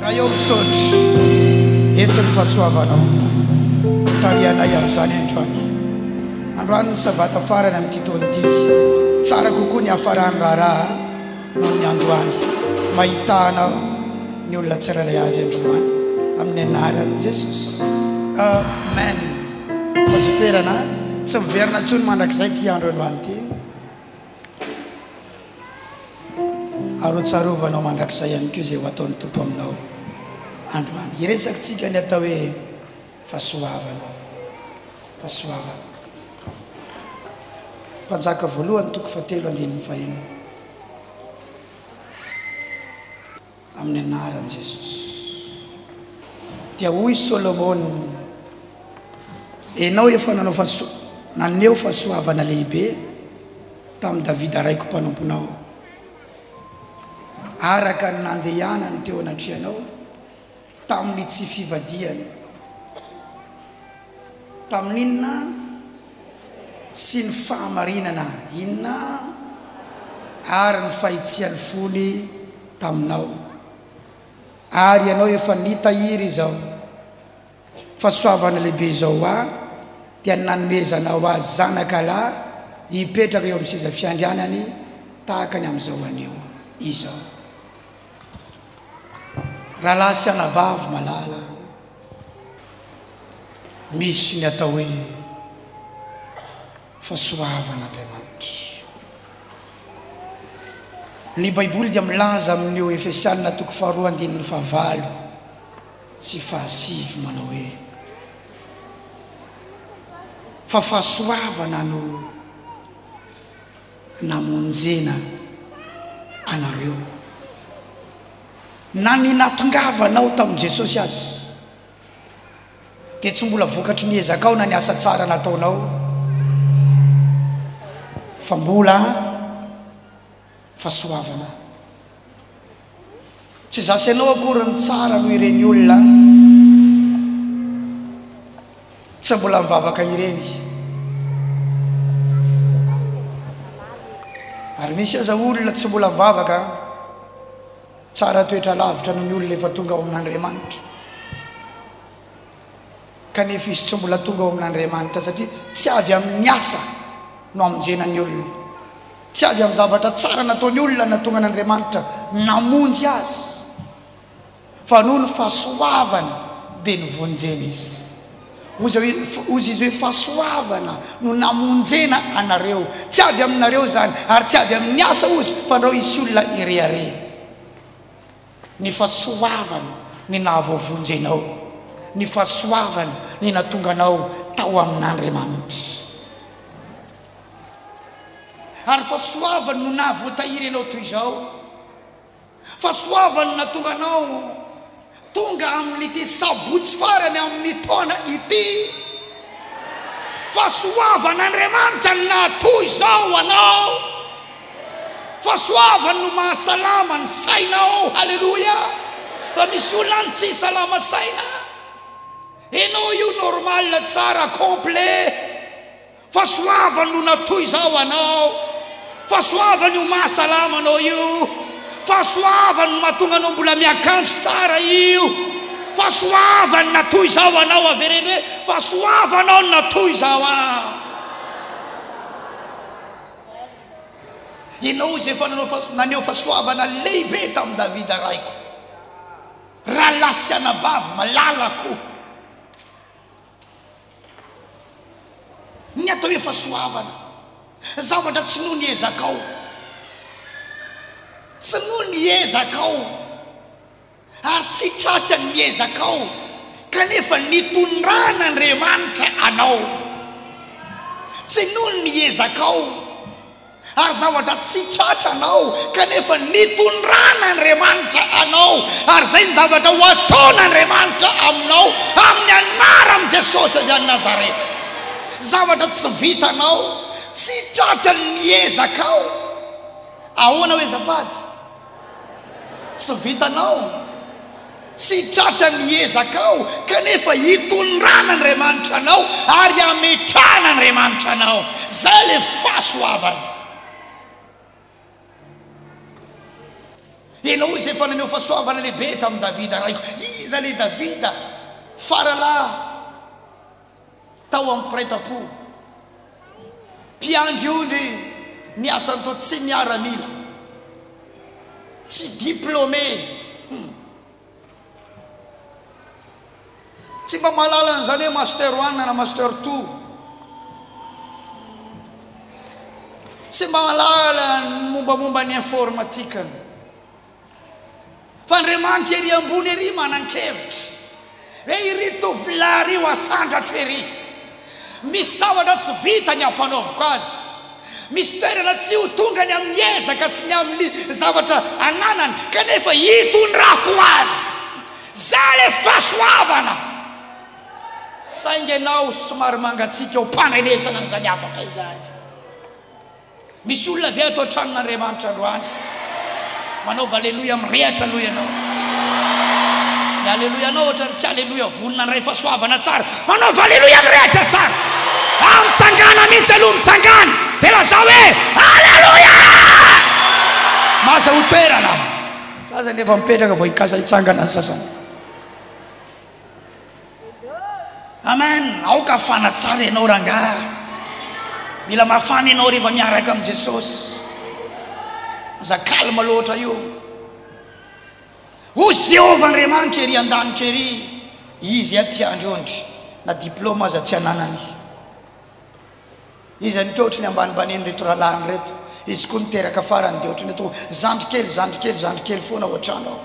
raha eo misotry entony fahasoavanao tarianay amin'izany androany androany ny sabata farany amin'ity taon'ity tsara kokoa ny hafarany raharaha noho ny androany mahitanao ny olona tsirairay avy androany amin'ny anaran'i Jesosy amen. Azo toerana tsy miverina intsony mandrakizay ty andro androany ty arotsarovanao mandrakizay ihany koa izay ho ataon'ny tompo aminao androany. Iresakitsika ny atao hoe fahasoavana fahasoavana mpanjaka voalohany toko 7:1 amin'ny anaran'i Jesosy. Dia hoy Solomon, enao efa naneo fahasoavana lehibe tamin'ny Davida raiko mpanomponao araka ny nandehanany teo anatrianao tamin'ny tsy fivadiany tamin'inona sy ny fahamarinana inona ary ny fahitsiany fony taminao ary ianao efa nitahiry izao fahasoavana lehibe izao dia nanomezanao azy zanakalahy hipetraka eo amin'ny seza fiandrianany tahaka ny amin'izao anio izao raha lahy sy anabavy malala misy ny atao hoe fahasoavan'Andriamanitra. Ny Baiboly dia milaza amin'io Efesianina toko 2:9 sy 10 manao hoe fa fahasoavana no namonjena anareo na ny natongavanao tamin'i Jesosy azy dia tsy mbola vokatry ny ezakao na ny asa tsara nataonao fa mbola fahasoavana. Tsy zasy ianao akory ny tsara noho ireny olona tsy mbola mivavaka ireny, ary misy aza olona tsy mbola mivavaka tsara toetra lavitra noho ny olona efa tonga ao amin'Andriamanitra kanefa izy tsy mbola tonga ao amin'Andriamanitra satria tsy avy amin'ny asa no amonjenany olona, tsy avy amin'ny zavatra tsara nataony olona natonga an'Andriamanitra namonjy azy fa noho ny fahasoavana dia nivonjena izy. Ozy izy hoe fahasoavana no namonjena anareo, tsy avy aminareo zany ary tsy avy amin'ny asa ozy fa andreo isy olona ireare. Ny fahasoavana ny nahavovonjenao, ny fahasoavana ny natonganao tao amin'Andriamanitra, ary fahasoavana no nahavoatahiry ianao toy izao. Fahasoavana natonganao tonga amin'ity sabotsy farany amin'ny taona ity. Fahasoavan'Andriamanitra no nahatoy izao anao. Fahasoavana no mahasalama ny sainao. Halleluja. Fa misy olona tsy salama saina, enao io normal tsara complet. Fahasoavana no nahatoy izao anao. Fahasoavana io mahasalama anao io. Fahasoavana no mahatonga anao mbola miakanjo tsara io. Fahasoavana natoy izao anao avereny hoe fahasoavanao natoy izao ianao izay efa naneo fahasoavana lehibe tamin'i Davida raiko, raha lasy anabavy malalako ny atao hoe fahasoavana zavatra tsy noho ny ezakao, tsy noho ny ezakao ary tsy tratra ny ezakao kanefa nitondran'Andriamanitra anao. Tsy noho ny ezakao ary zavatra tsy tratra anao kanefa nitondran'Andriamanitra anao, ary zay ny zavatra ho ataon'Andriamanitra aminao amin'ny anaran'i Jesosy avy any Nazareta. Zavatra tsy vitanao, tsy tratra ny ezakao. Ahoana hoe zafady? Tsy vitanao, tsy tratra ny ezakao kanefa hitondran'Andriamanitra anao ary ametran'Andriamanitra anao. Zay le fahasoavana. ianao izay efa naneo fahasoavana lehibe tamin'ny Davida raiko iza le Davida faralahy tao amin'ny prêtre-po mpiangy ondry miasa an'to tsy miaramila tsy diplômé tsy mba malala an'izany hoe master 1 na master 2 tsy mba malala mombamomba ny informatika fa Andriamanitra ery ambony ery manan-kevitra hoe iry tovolahy io asandratro ery misy zavatra tsy vita ny ampanaoviko azy misy toerana tsy ho tonga ny amin'ny ezaka sy ny amin'ny zavatra ananany kanefa hitondrako azy za le fahasoavana saingy ianao somary mangatsika eo mpanenesana an'izany afaka izany misy olona avy ato an-tranon'Andriamanitra androany manaova aleloia mirehatra aloha ianao ny aleloia anao ohatrany tsy aleloia vonona ny ray fahasoavana tsara manaova aleloia mirehatra tsara mitsangana mihitsy aloha mitsangana de laza hoe aleloia maza ho toerana zaza nefa mipetraka vao hikaza hitsangana ny sasany amen aoka afana tsara ianao rangaha mila mafana ianao rehefa miaraka amin'i Jesosy za kalma loatra io ho Jehovah Andriamanitra ery an-danitra ery izy ampiandrondry na diplôma aza tsy ananany izy anitotry ny ambanibaneny reto rahalany reto izy koa niteraka farany de ohatrany atao zandrikely foana ohatranao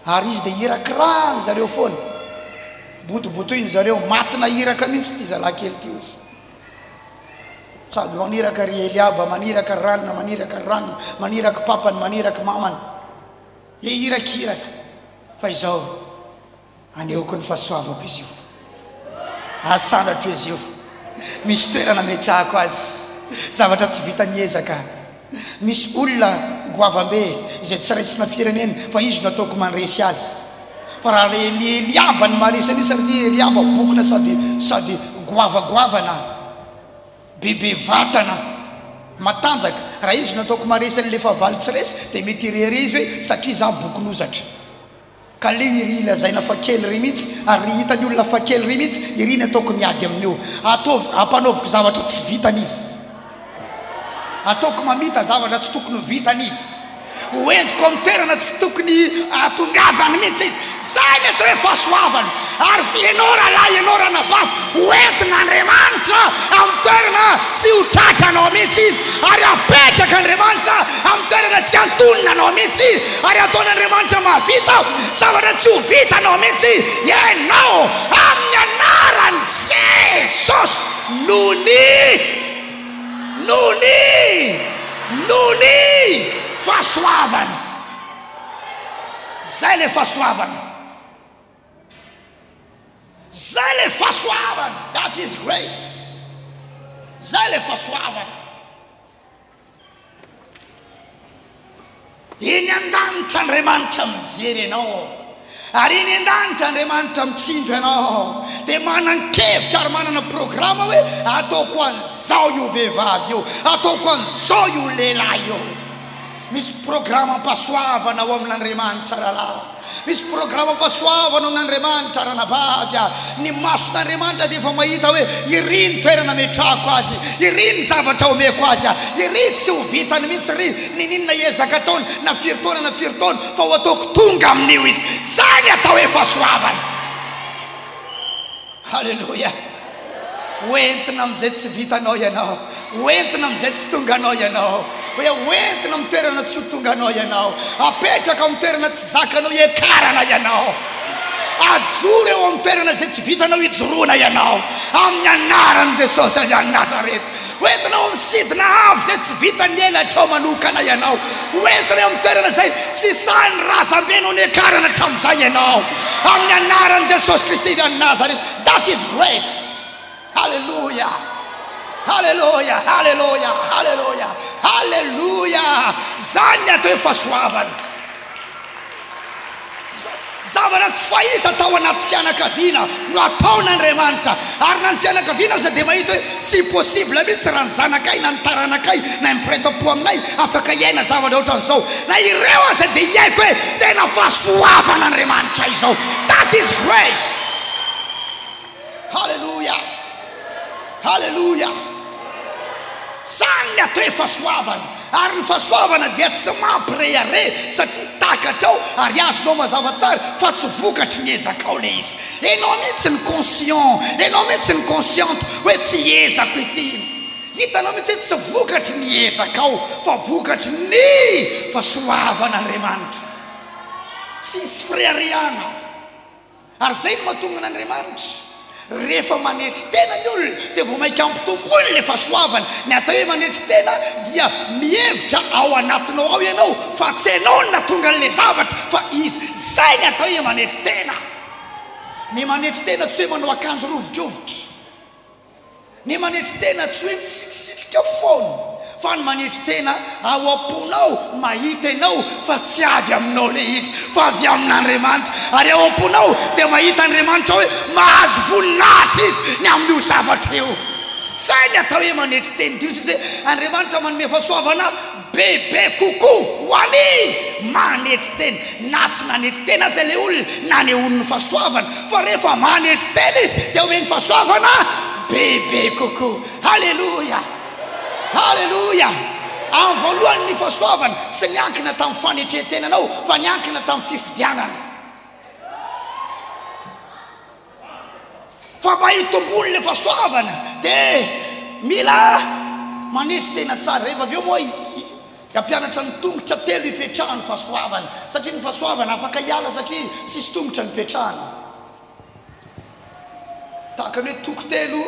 ary izy de hirakirany zareo foana botobotoiny zareo matina hiraka mihitsy ty zalahy kely ty izy sady maniraka ry Eliaba maniraka ranona maniraka ranona maniraka papany maniraka mamany hirakiraka fa izao aneoko ny fahasoavako izy io asandratro izy io misy toerana metrahako azy zavatra tsy vita niezaka misy olona goavam-be izay tsy raisina firenena fa izy no ataoko mandresy azy fa raha le Eliaba ny maresany sary Eliaba bokona sady goavagoavana bebe vatana matanjaka raha izy no ataoko maresany le favaly tsy resy de mety irery izy hoe satria za bokonozatra ka leo iry lazaina fa kely ry mihitsy ary hitany olona fa kely ry mihitsy iry ny ataoko miady amin'io ampanaoviko zavatra tsy vitan'izy ataoko mamita zavatra tsy tokony vitan'izy hoentiko amin'ny toerana tsy tokony atongavany mihitsy izy zay ny atao hoe fahasoavana ary sy ianao rahalahy ianao ranabavy hoentina Andriamanitra amin'ny toerana tsy ho trakanao mihitsy ary apetraka Andriamanitra amin'ny toerana tsy antonina anao mihitsy ary ataon'Andriamanitra mahavita zavatra tsy ho vitanao mihitsy ianao amin'ny anaran'i Jesosy nony fahasoavana zay le fahasoavana zay le fahasoavana that is grace zay le fahasoavana iny an-danitra Andriamanitra mijery ianao ary iny an-danitra Andriamanitra mitsinjo ianao de manan-kevitra ary manana programa hoe ataoko an'izao io vehivavy io ataoko an'izao io lehilahy io misy programa ampasoavana ao amin'Andriamanitra rahalahy misy programa ampasoavana ao amin'Andriamanitra ranabavy ny mason'Andriamanitra dia efa mahita hoe iry ny toerana metrahako azy iry ny zavatra omeko azy iry tsy ho vitany mihitsy ry ninona ezaka taona na firy taona fa ho ataoko tonga amin'io izy zay ny atao hoe fahasoavana halleloia hoentina amin'izay tsy vitanao ianao hoentina amin'izay tsy tonganao ianao hoe hoentina amin'ny toerana tsy ho tonganao ianao apetraka amin'ny toerana tsy zakanao ekarana ianao ajoro eo amin'ny toerana izay tsy vitanao hijoroana ianao amin'ny anaran'i Jesosy avy any Nazareta hoentinao misidina avy izay tsy vitany elatrao manokana ianao hoentina eo amin'ny toerana izay tsy sahany razam-benao ny ekarana hatramin'izay ianao amin'ny anaran'i Jesosy Kristy avy any Nazareta that is grace Hallelujah, hallelujah, hallelujah, hallelujah, hallelujah. Zany atao hoe fahasoavana zavatra tsy fahita tao anaty fianakaviana no ataon'Andriamanitra ary na ny fianakaviana za dia mahita hoe sy possible mihitsy raha ny zanakay na ny taranakay na mipreta-po aminay afaka iaina zavatra ohatran'izao na ireo aza dia iaiko hoe tena fahasoavan'Andriamanitra izao. That is grace. Hallelujah, hallelujah. Zany ny atao hoe fahasoavana ary ny fahasoavana dia tsy mampireare satria takatra ao ary azonao mazava tsara fa tsy vokatry ny ezakao le izy. Enao mihitsy ny conscient, enao mihitsy ny consciente hoe tsy ezako ity. Hitanao mihitsy hoe tsy vokatry ny ezakao fa vokatry ny fahasoavan'Andriamanitra. Tsisy fireareana. Ary zay no mahatonga an'Andriamanitra rehefa manetry tena ny olona dia vao maika ampitomboiny le fahasoavana. Ny atao hoe manetry tena dia mihevitra ao anatinao ao ianao fa tsy ianao no natonga an'le zavatra fa izy. Zay ny atao hoe manetry tena. Ny manetry tena tsy hoe manao akanjo rovidrovitra. Ny manetry tena tsy hoe misitrisitrika foana fa ny manetry tena ao am-ponao mahita ianao fa tsy avy aminao le izy fa avy amin'Andriamanitra. Ary ao am-ponao dia mahita Andriamanitra hoe mahazo voninahitra izy ny amin'io zavatra eo. Zay ny atao hoe manetry tena. Dio satria Andriamanitra manome fahasoavana bebe kokoa ho any manetry tena. Na tsy nanetry tena zay le olona na nehoany ny fahasoavana fa rehefa manetry tena izy dia omeny fahasoavana bebe kokoa. Halleluja, halleluja. Amin'ny voalohany ny fahasoavana tsy niankina tamin'ny fanetretenanao fa niankina tamin'ny fifidianana. Fa mba hitombony le fahasoavana dia mila manetry tena tsara. Rehefa avy eo moa ampianatra ny tongotra telo hipetrahany fahasoavana satria ny fahasoavana afaka hiala satria sisy tongotra nipetrahany. Tahaka ny hoe toko telo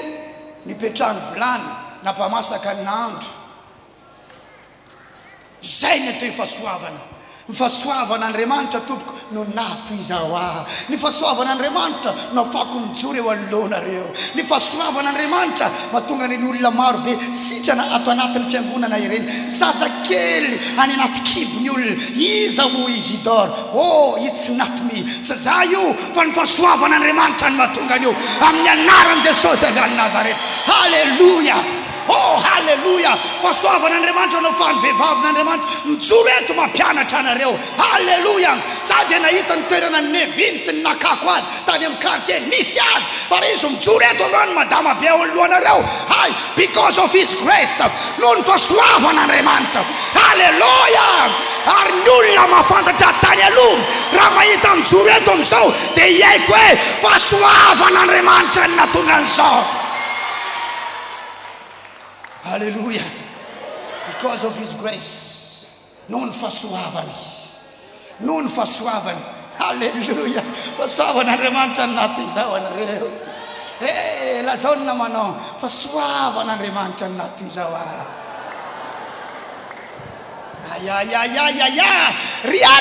nipetrahany vilany nampamasaka ny nahandro. Zay ny atao hoe fahasoavana. Ny fahasoavan'Andriamanitra tompoko no nato izaho aho. Ny fahasoavan'Andriamanitra no afako mijoro eo anoloanareo. Ny fahasoavan'Andriamanitra mahatonga ny olona maro be sitrana ato anatin'ny fiangonana ireny. Zazakely any anaty kibony olona iza moa Isidore. Oh, it's not me. Tsy za io fa ny fahasoavan'Andriamanitra no mahatonga an'io amin'ny anaran'i Jesosy avy any Nazareta. Halleluja. Oh, halleluja. Fahasoavan'Andriamanitra no fa ny vehivavin'Andriamanitra mijoro eto mampianatra anareo. Halleluja. Sady nahita ny toerana neviny sy ny nakako azy tany amin'ny quartier nisy azy fa izy mijoro eto androany madama be ao alohanareo. Hay, because of his grace no ny fahasoavan'Andriamanitra. Halleluja. Ary ny olona mahafantatra tany aloha raha mahita mijoro eto amin'izao dia iaiko hoe fahasoavan'Andriamanitra ny natonga an'izao. Hallelujah. Because of his grace. Non fahasoavany. Non fahasoavany. Hallelujah. Fahasoavan'Andriamanitra nato izao anareo. Lazao ny namanao. Fahasoavan'Andriamanitra nato izao. Aya. Ria.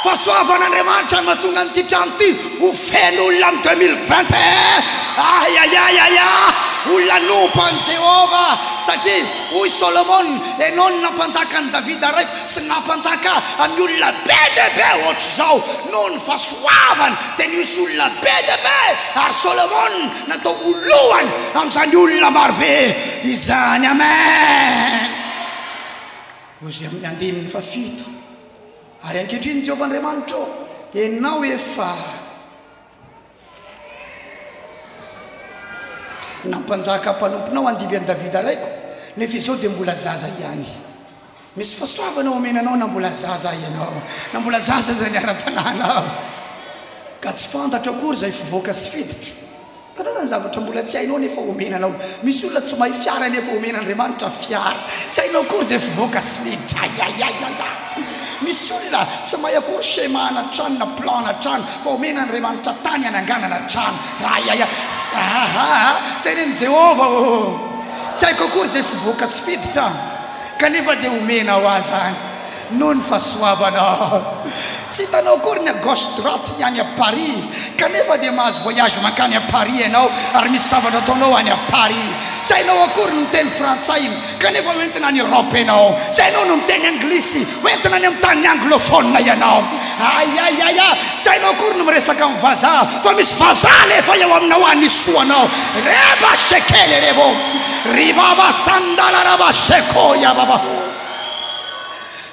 Fahasoavan'Andriamanitra no mahatonga an'ity trano ity ho feno olona amin'ny 2021. Aya. Olona nompan'i Jehova satria hoy Solomon ianao no nampanjaka ny Davida raiky sy nampanjaka amin'ny olona be dia be ohatr'izao noho ny fahasoavana dia nisy olona be dia be ary Solomon natao olohany amin'izany olona marobe izany. Amen. Ozy amin'ny andininy fafito. Ary ankehitriny Jehovah Andriamanitra ianao efa nampanjaka mpanomponao andiby an'i Davida raiko nefa izao dia mbola zaza ihany. Misy fahasoavana omenanao na mbola zaza ianao, na mbola zaza zany ara-tanànao ka tsy fantatra akory zay fivoaka sy fiditra. Anao zany zavatra mbola tsy hainao nefa omenanao. Misy olona tsy mahay fiara nefa omen'Andriamanitra fiara. Tsy hainao akory zay fivoaka sy fiditra. Misy olona tsy mahay akory semana trano na plan na trano fa omen'Andriamanitra tany ananganana trano. Tenen'i Jehova tsy haiko akory zay fivoaka sy fiditra kanefa dia omena ho azy any noho ny fahasoavanao. Tsy hitanao akory ny gauche droite ny any a Paris kanefa dia mahazo voyage mankany a Paris ianao ary misy zavatra ataonao any a Paris. tsy hainao akory no miteny frantsay kanefa hoentina any Europe ianao, tsy hainao no miteny anglisy hoentina any amin'ny tany anglophone ianao. Ayayaya, tsy hainao akory no miresaka amin'ny vazaha fa misy vazaha lefa eo aminao any soanao. Reba shekele rebo ribaba sandala raba shekoya baba.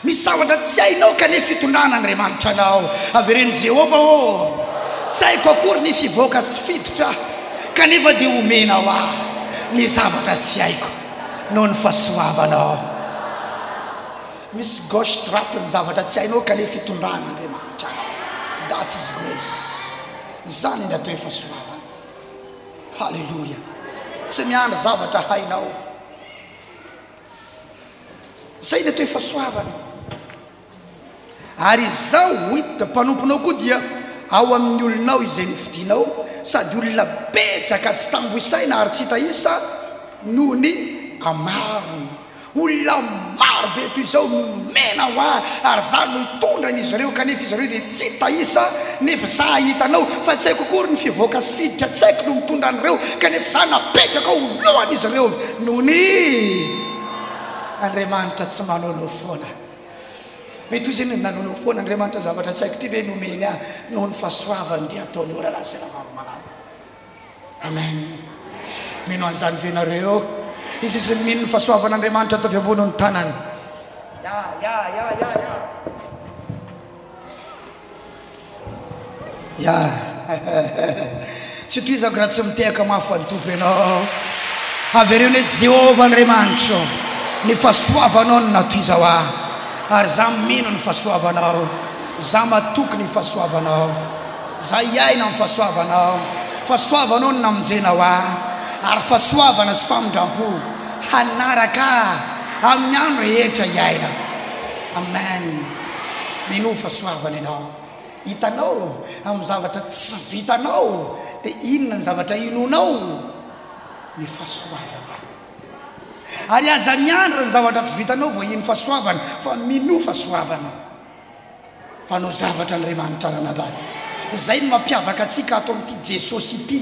Misy zavatra tsy hainao kanefa fitondrana Andriamanitra anao. Avereny Jehova ô, tsy haiko akory ny fivoaka sy fiditra kanefa dia omena ho aho ny zavatra tsy haiko noho ny fahasoavanao. Misy gauche droite ny zavatra tsy hainao kanefa fitondrana Andriamanitra. That is grace. Zany ny atao fahasoavana. Halleluja. Tsy miandry zavatra hainao. Zay ny atao fahasoavana. Ary izao hita mpanomponao koa dia ao amin'ny olonao izay nofidianao, sady olona betsaka tsy tamboisaina ary tsy hita isa noho ny amarony. Olona maro be toy izao no nomena ho ahy ary za no hitondran'izy ireo kanefa izy ireo dia tsy hita isa nefa za hitanao fa tsy haiko akory ny fivoaka sy fiditra, tsy haiko no mitondra an'ireo kanefa za napetraka ho lohan'izy ireo noho ny Andriamanitra tsy manonao foana. Mety hoy izany nanonao foana Andriamanitra zavatra tsy haiko ty ve nomeny ahy noho ny fahasoavany dia ataony ora lasela maromanano. Amen. Mino an'izany venareo izy izy mino ny fahasoavan'Andriamanitra ataovy ambony ny tanany. Ya tsy toizako raha tsy mitehaka mahafantoko ianao. Avereo ny Jehova Andriamanitra ny fahasoavanao no natoiza ho ahy ary za mino ny fahasoavanao, za matoky ny fahasoavanao, za iaina ny fahasoavanao. Fahasoavanao no namonjena ho ahy ary fahasoavana sy famindrampo hanaraka amin'ny andro rehetra iainako. Amen. Mino fahasoavana ianao. Hitanao amin'ny zavatra tsy vitanao dia inona ny zavatra inonao? Ny fahasoavana. Ary aza miandra ny zavatra tsy vitanao vao iny fahasoavana fa mino fahasoavana fa no zavatra Andriamanitra ranabary. Izay no mampiavaka atsika ato amin'ity Jesosy ity.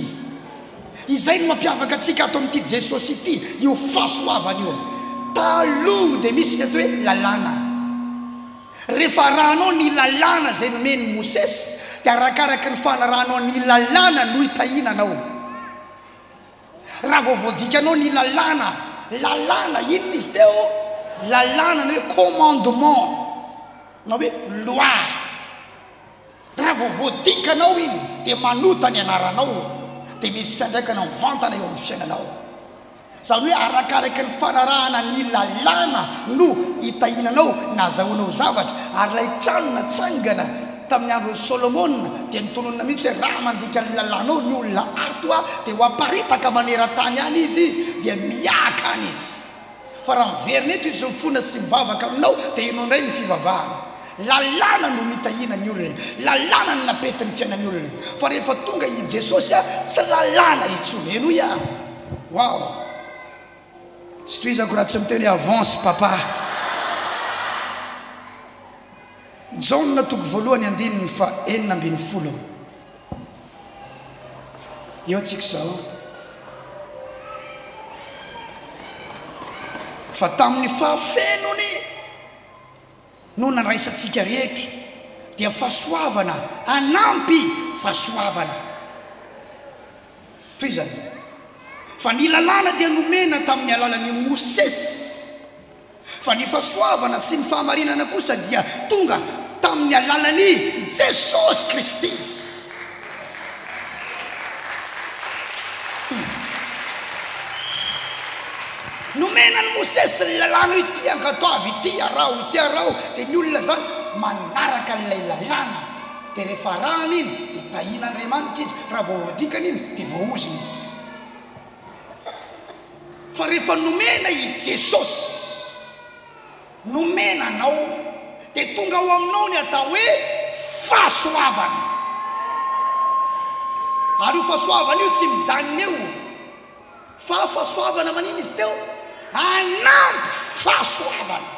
Izay no mampiavaka atsika ato amin'ity Jesosy ity, io fahasoavana io. Taloha dia misy ny atao hoe lalàna. Rehefa rahanao ny lalàna zay nomeny Mosesy dia arakaraky ny fanarahanao ny lalàna no hitahinanao. Raha vao voadikanao ny lalàna inona izy teo? Lalàna na hoe commandement na hoe loi. Raha vao voadikanao iny dia manota ny anaranao dia misy fiandraikana mivantana eo amin'ny fiainanao. Zany hoe arakaraky ny fanarahana ny lalàna no hitahinanao na azahoanao zavatra. Ary ilay trano natsangana tamin'ny andron'ny Solomona dia nitononona mihitsy hoe raha mandika ny lalànao ny olona ato dia ho aparitaka maneran-tany any izy dia miaka any izy. Fa raha miverina eto izy mifona sy mivavaka aminao dia inao indray ny fivavahana. Lalàna no mitahina ny olona, lalàna no napety ny fiainan'ny olona. Fa rehefa tonga i Jesosy tsy lalàna intsony. Aleluia. Wow. Tsy toizako raha tsy miteny avance papa. Jaona toko voalohany andininy fa 9:40. Eo tsika zao. Fa tamin'ny fahafenony no nandraisantsika rehetra dia fahasoavana anampy fahasoavana. Toy izany. Fa ny lalàna dia nomena tamin'ny alalan'ny Mosesy. Fa ny fahasoavana sy ny fahamarinana kosa dia tonga tamin'ny alalan'ny Jesosy Kristy. Nomena ny Mosesy ny lalàna ity ankatoavy ity arao dia ny olona zany manaraka n'ilay lalàna dia rehefa rahana iny dia tahina Andriamanitra izy, raha vao voadikana iny dia voaozina izy. Fa rehefa nomena i Jesosy, nomena anao dia tonga ao aminao ny atao hoe fahasoavana. Ary io fahasoavana io tsy mijanona eo fa fahasoavana manino izy teo? Anampy fahasoavana.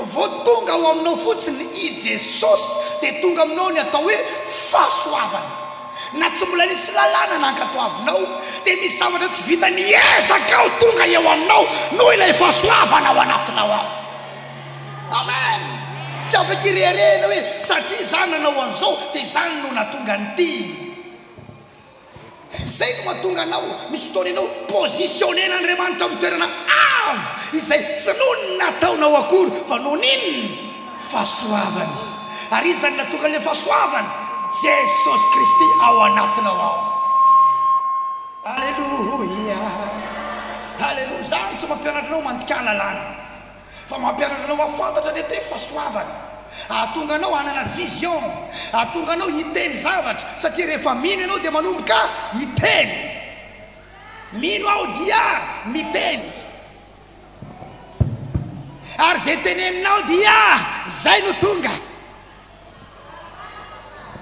Vao tonga ao aminao fotsiny i Jesosy dia tonga aminao ny atao hoe fahasoavana. na tsy mbola nisy lalàna nankatoavinao dia misy zavatra tsy vita ny ezaka ao tonga eo aminao noho ilay fahasoavana ao anatinao ao. Amen. Tsy afaka irerena hoe satria zany nanao an'izao dia zany no natonga nyty. Zay no mahatonga anao misy fotoana ianao positionné n'Andriamanitra amin'ny toerana avo izay tsy noho ny nataonao akory fa noho n'inona fahasoavany. Ary izy zany natonga ilay fahasoavany Jesosy Kristy ao anatinao ao. Alleluia, alleluia. Zany tsy mampianatra anao mandika lalàna fa mampianatra anao mahafantatra ny hoe fahasoavana. Ahatonga anao hanana vision, ahatonga anao hiteny zavatra satria rehefa mino ianao dia manomboka hiteny. Mino aho dia miteny, ary zay teneninao dia zay no tonga.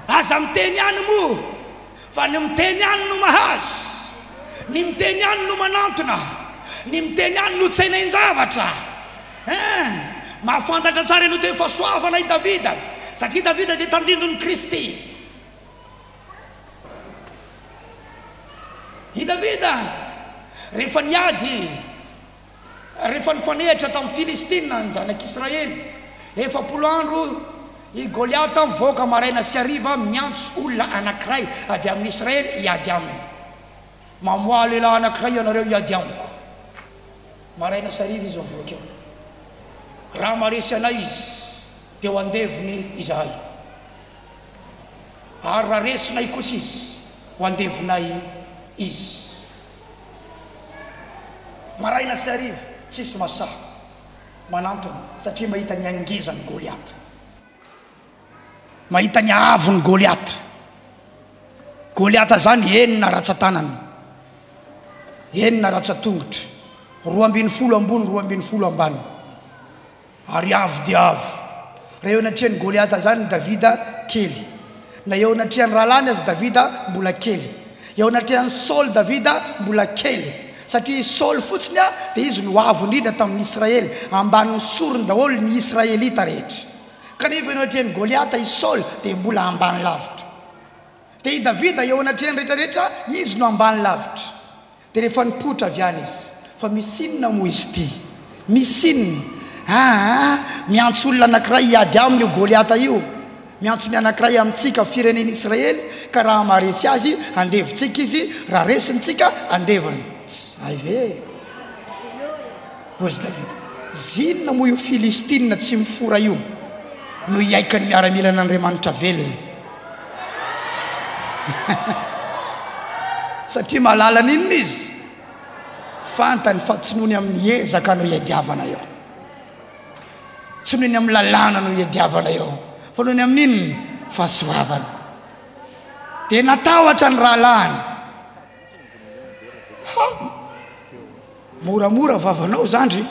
Aza miteny ihany moa fa ny miteny ihany no mahazo, ny miteny ihany no manantona, ny miteny ihany no tsenain-javatra. Mahafantatra tsara ianao teo fahasoavana i Davida satria Davida dia tandindon'ny Kristy. I Davida rehefa niady, rehefa nifanehitra tamin'ny Filistina ny zanak'Israely 40 andro, i Goliata mivoaka maraina sy hariva miantso olona anankiray avy amin'ny Israely hiady aminy. Mamoa lehilahy anankiray ianareo hiady amiko. Maraina sy hariva izy mivoaka eo. Raha maresy anay izy dia ho andevony izahay, ary raha resinay kosa izy ho andevonay izy. Maraina sy hariva tsisy masaha manantona satria mahita ny angizany Goliata, mahita ny avony Goliata. Goliata zany enina ratsan-tanana, enina ratsan-tongotra, 12 ambony 12 ambany, ary avo dia avo. Raha eo anatrehany Goliata zany Davida kely, na eo anatrehany rahalany azy Davida mbola kely, eo anatrehany Saul Davida mbola kely satria Saul fotsiny dia izy no avo indrindra tamin'ny Israely, ambanin'ny sorony daholo ny Israelita rehetra. Kanefa eo anatrehany Goliata i Saul dia mbola ambany lavitra, dia i Davida eo anatrehany rehetrarehetra izy no ambany lavitra. Dia rehefa nipotra avy any izy, fa misy inona moa izy ty, misy inona? Miantso olona anankiray hiady aminy io Goliata io, miantso ny anankiray amintsika fireneny Israely, ka raha maresy azy andevontsika izy, raha resintsika andevony. Ay ve ozy Davida, zinona moa io Filistina tsy mifora io no hiaika ny miaramila n'Andriamanitra velona. Satria mahalala n'inona izy, fantany fa tsy nohony amin'ny ezaka no hiadiavana eo, tsy nohony amin'ny lalàna no hiadiavana eo, fa nohony amin'inona fahasoavana. Dia natahotra ny rahalany. Moramora vavanao zandry,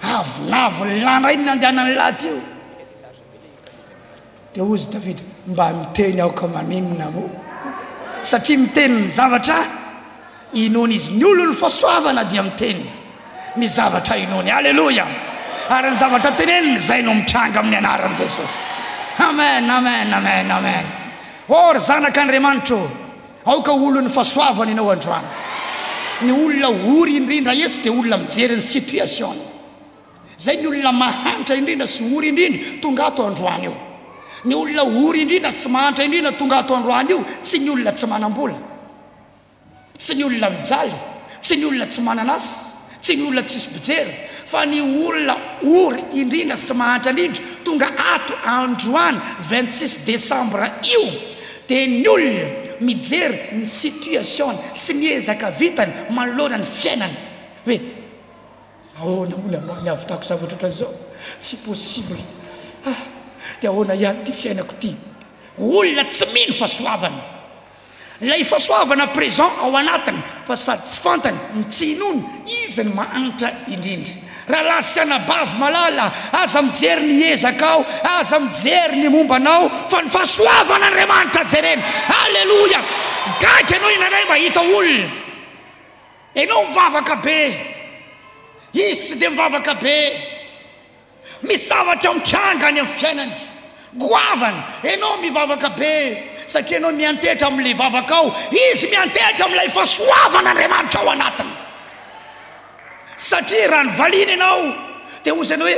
avonavo ny lana iny nandehanany laty io. Dia ozy Davida, mba miteny aho ka maninona moa, satria miteny ny zavatra inony izy. Ny olo ny fahasoavana dia miteny ny zavatra inony. Alleluia. Ary ny zavatra teneniny zay no mitranga amin'ny anaran'i Jesosy. Amen, amen, amen, amen. Or zanak'Andriamanitra, aoka olo ny fahasoavana ianao androany. Ny olona ory indrindra eto dia olona mijery ny situation. Zay ny olona mahantra indrindra sy ory indrindra tonga ato androany io. Ny olona ory indrindra sy mahantra indrindra tonga ato androany io, tsy ny olona tsy manam-bola, tsy ny olona mijaly, tsy ny olona tsy mananasy, tsy ny olona tsisy bijery, fa ny olona ory indrindra sy mahantra indrindra tonga ato androany 26 Desambra io. Dia ny olona mijery ny situation sy ny ezaka vitany manoloana ny fiainany hoe ahoana moa ny avitako zavatra ohatran' zao, tsy possible, dia ahoana ihany ty fiainako ty. Olona tsy mino fahasoavana, lay fahasoavana présent ao anatiny fa sady tsy fantany mitsinony, izy ny mahantra indrindra. Raha lasa anabavy malala, aza mijery ny ezaka ao, aza mijery ny mombanao, fa ny fahasoavana Andriamanitra jerena. Alleluia. Gaga ianao inaray mahita olona, ianao mivavaka be, izy tsy dia mivavaka be, misy zavatra mikangany amin'ny fiainany, goavana ianao mivavaka be satria ianao miantetra amin'ilay vavaka ao izy miantetra amin'ilay fahasoavan'Andriamanitra ao anatiny satria raha nyvaliana ianao dia ozana hoe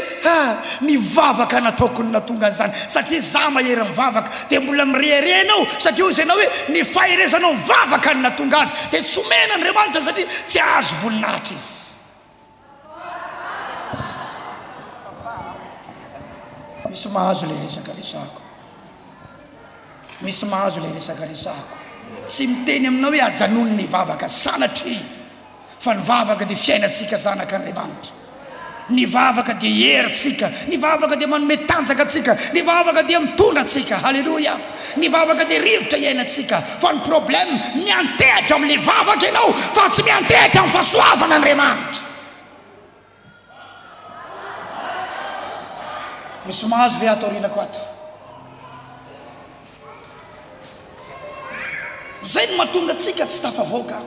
mivavaka nataoko ny natonga an'izany satria za mahery mivavaka dia mbola mireharehanao satria ozana hoe ny faherezanao mivavaka ny natonga azy dia tsy omena Andriamanitra satria tsy azo voninahitra izy. Misy mahazo ilay resaka resako, misy mahazo ilay resaka resako. Tsy miteny aminao hoe ajanony ny vavaka sanatria fa ny vavaka dia fiainantsika zanak'Andriamanitra. Ny vavaka dia herintsika, ny vavaka dia manome tanjaka atsika, ny vavaka dia mitondra atsika. Halleluja. Ny vavaka dia rivotra iainantsika fa ny problème miantehatra amin'ilay vavaka ianao fa tsy miantehatra amin'ny fahasoavan'Andriamanitra. Misy mahazo ve ato aorinako ato? Zay no mahatonga atsika tsy tafavoaka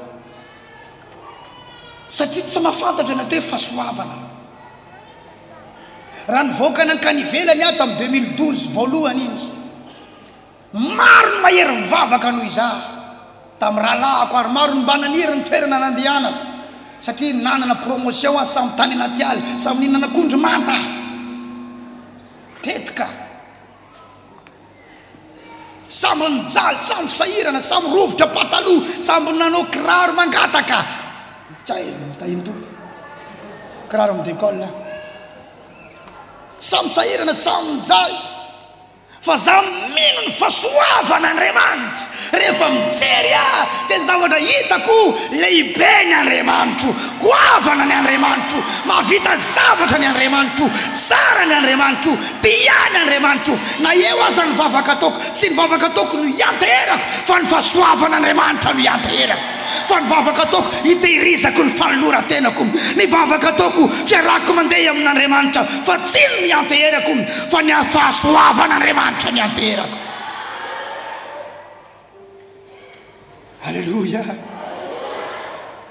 satria tsy mahafantatra na toe fahasoavana. Raha nivoaka nan kanivelany ato amin'ny 2012 voalohany iny maro ny mahery mivavaka noho izaho tamin'ny rahalahako ary maro ny mba naniry ny toerana nandehanako satria nanana promotion azy samy tany anaty aly samy ninana akondro manta tetika samy nijaly samy sahirana samy rovotra pataloha samy nanao kiraro mangataka tsay tahino tompo kiraro amin'ny décolle samy sahirana samy nijaly fa za mino ny fahasoavan'Andriamanitra rehefa mijery dia ny zavatra hitako lehibe ny Andriamanitro, goavana ny Andriamanitro, mahavita zavatra ny Andriamanitro, tsara ny Andriamanitro, tia ny Andriamanitro. Na eo aza ny vavaka ataoko, tsy ny vavaka ataoko no ianteherako fa ny fahasoavan'Andriamanitra no ianteherako. Fa ny vavaka ataoko hitehirizako ny fanoloran-tenako, ny vavaka ataoko fiarako mandeha amin'Andriamanitra fa tsy ny ianteherako fa ny fahasoavan'Andriamanitra ny ianteherako. Halleluja.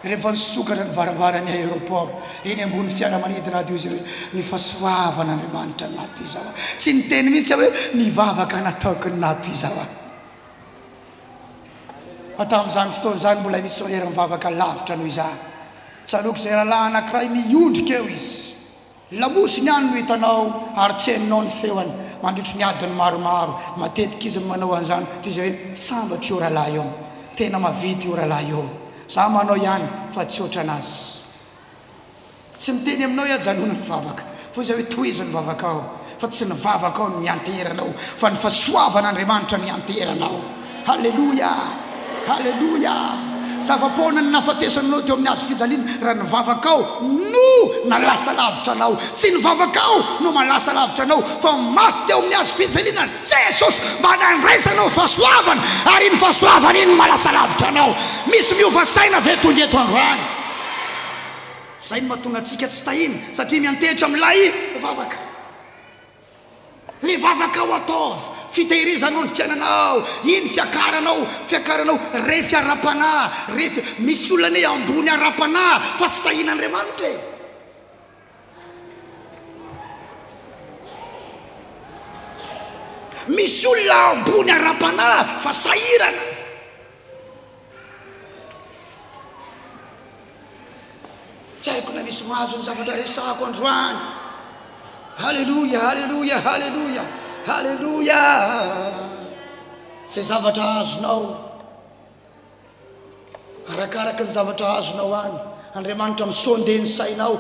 Rehefa nisokatra ny varavarany aéroport eny ambony fiaramanidina ady izy hoe ny fahasoavan'Andriamanitra nato izao. Tsy niteny mihitsy hoe ny vavaka nataoko nato izao. Tamin'izany fotoana izany mbola misy mahery mivavaka lavitra noho izaho. Tsaloko izay rahalahy anankiray miondrika eo izy, lamosiny any no hitanao ary tsy hainao ny feoany mandritry ny adiny maromaro. Matetika izy manao an'izany toy izay hoe sambatra io rahalahy io, tena mavity io rahalahy io, za manao ihany fa tsy oatra anazy. Tsy miteny aminao hoe ajanona ny vavaka fa izay hoe tohizo ny vavaka ao fa tsy ny vavaka ao no ianteheranao fa ny fahasoavan'Andriamanitra no ianteheranao. Halleluja. Halleluja. Zava-poana ny nafatesanao teo amin'ny azo fijaliana raha ny vavaka ao no nalasa lavitra anao, tsy ny vavaka ao no malasa lavitra anao fa maty teo amin'ny azo fijaliana Jesosy mba nandraisanao fahasoavana ary ny fahasoavana iny malasa lavitra anao. Misy miova saina ve tonga eto androany? Zay no mahatonga antsika tsy tahiny satria miantehitra amin'ilay vavaka. Le vavaka ao ataovy fitehirizanao ny fiainanao, iny fiakaranao refy arapana, refy misy olona ne ambony arapana fa tsy tahin'Andriamanitra. Misy olona ambony arapana fa sahirana. Tsy haiko na misy mahazo ny zavatra resako androany. Halleluja, halleluja, halleluja, halleluja. Zay zavatra azonao arakaraka ny zavatra azonao any Andriamanitra misonde ny sainao,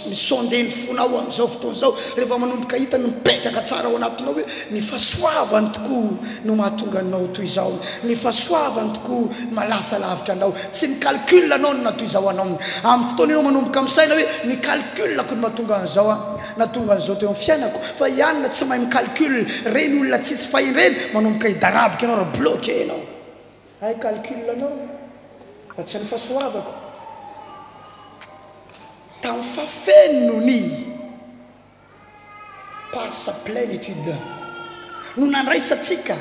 misonde ny fonao amin'izao fotoana izao rehefa manomboka hita ny mipetraka tsara ao anatinao hoe ny fahasoavany tokoa no mahatonga anao toy izao, ny fahasoavany tokoa malasa lavitra anao, tsy ny calcul anao no natoy izao anao. Amin'ny fotoana ianao manomboka amin'ny saina hoe ny calculako no mahatonga an'izao natonga an'izao teo amin'ny fiainako fa ihanina tsy mahay micalcul reny olona tsisy fahireny manomboka hidarabika ianao raha bloqué anao. Ay calcul anao fa tsy ny fahasoavako. Tamin'ny fafeno ny par sa plénitude no nandraisantsika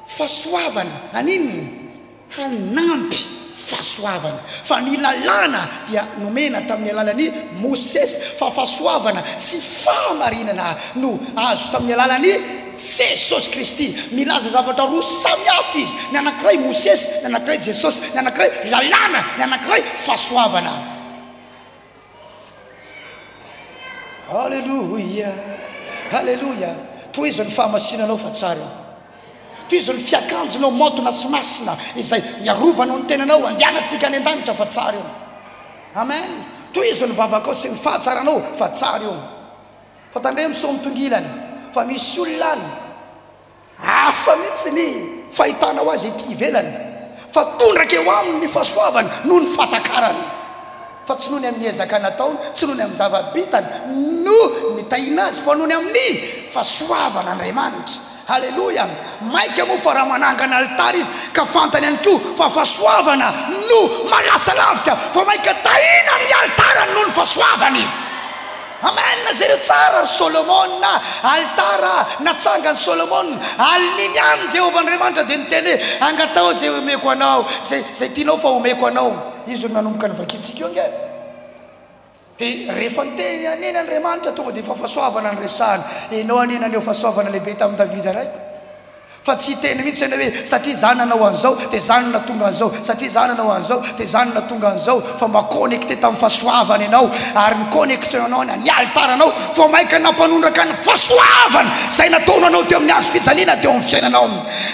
fahasoavana aninony hanampy fahasoavana fa ny lalàna dia nomena tamin'ny alalany Mosesy fa fahasoavana sy fahamarinana no azo tamin'ny alalany Jesosy Kristy milaza zavatra roa samihafa izy, ny anankiray Mosesy, ny anankiray Jesosy, ny anankiray lalàna, ny anankiray fahasoavana. Halleluja, halleluja. Toy izy ny fahamasinanao fa tsara, toy izy ny fiakanjonao motona sy masina izay iarovanao ny tenanao andehanantsika any an-danitra fa tsara io. Amen. Toy izy ny vavakao sy ny fahatsaranao fa tsara io. Fa tandre misoa mitongilany fa misy olona any hafa mihitsy ny fahitanao azy ety ivelany, fa tondraka eo aminy ny fahasoavany noho ny fatakarany, fa tsy noho ny amin'ny ezaka nataony, tsy noho ny amin'ny zava-bitany no ny tahina azy, fa noho ny amin'ny fahasoavana Andriamanitra. Halleluja. Maika moa fa raha manangana altara izy ka fantany ihany koa fa fahasoavana no malasa lavitra, fa maika tahina amin'ny altara noho ny fahasoavana izy. Amen. Zareo tsara Solomon, altara natsangany Solomon, alininy any Jehovah Andriamanitra dia niteny angatao zay omeko anao, zay tianao fa omeko anao. Izy no manomboka ny vakitsika io nge. Dia rehefa niteny aneny Andriamanitra tonga dia fa fahasoavana ny resahany. Enao anena aneo fahasoavana lehibe tamin'ny Davida raiko. Fa tsy teny mihitsy ianao hoe satria zananao an'izao dia zanana tonga an'izao, satria zananao an'izao dia zanana tonga an'izao, fa mba connecté tamin'ny fahasoavana ianao, ary ny connexion anao ny altaranao fa maika nampanondraka ny fahasoavana izay nataonao anao teo amin'ny hazo fijaliana teo amin'ny fiainanao.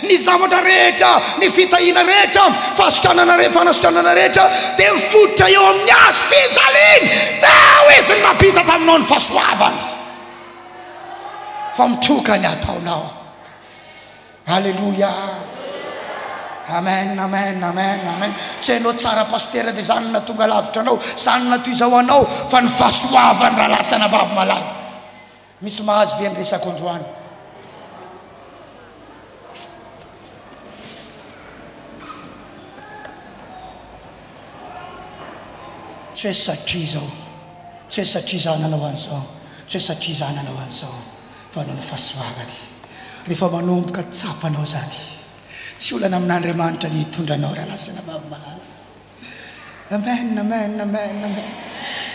Ny zavatra rehetra, ny fitahiana rehetra, fanasitranana rehetra dia mifototra eo amin'ny hazo fijaliana dia izy napita taminao ny fahasoavana, fa mitroka ny ataonao. Halleluja. Amen, amen, amen, amen. Tsy hainao tsara pasteur dia zanana tonga lavitra anao, zanana toy izao anao, fa ny fahasoavany raha lasana bavy malala. Misy mahazo be ny resako androany. Tsy hoe satria izao, tsy hoe satria zananao an'izao, tsy hoe satria zananao an'izao, fa noho ny fahasoavany. Rehefa manomboka tsapanao zany, tsy olana amin'Andriamanitra ny hitondranao raha lasana bavy malala. Amen, amen, amen, amen.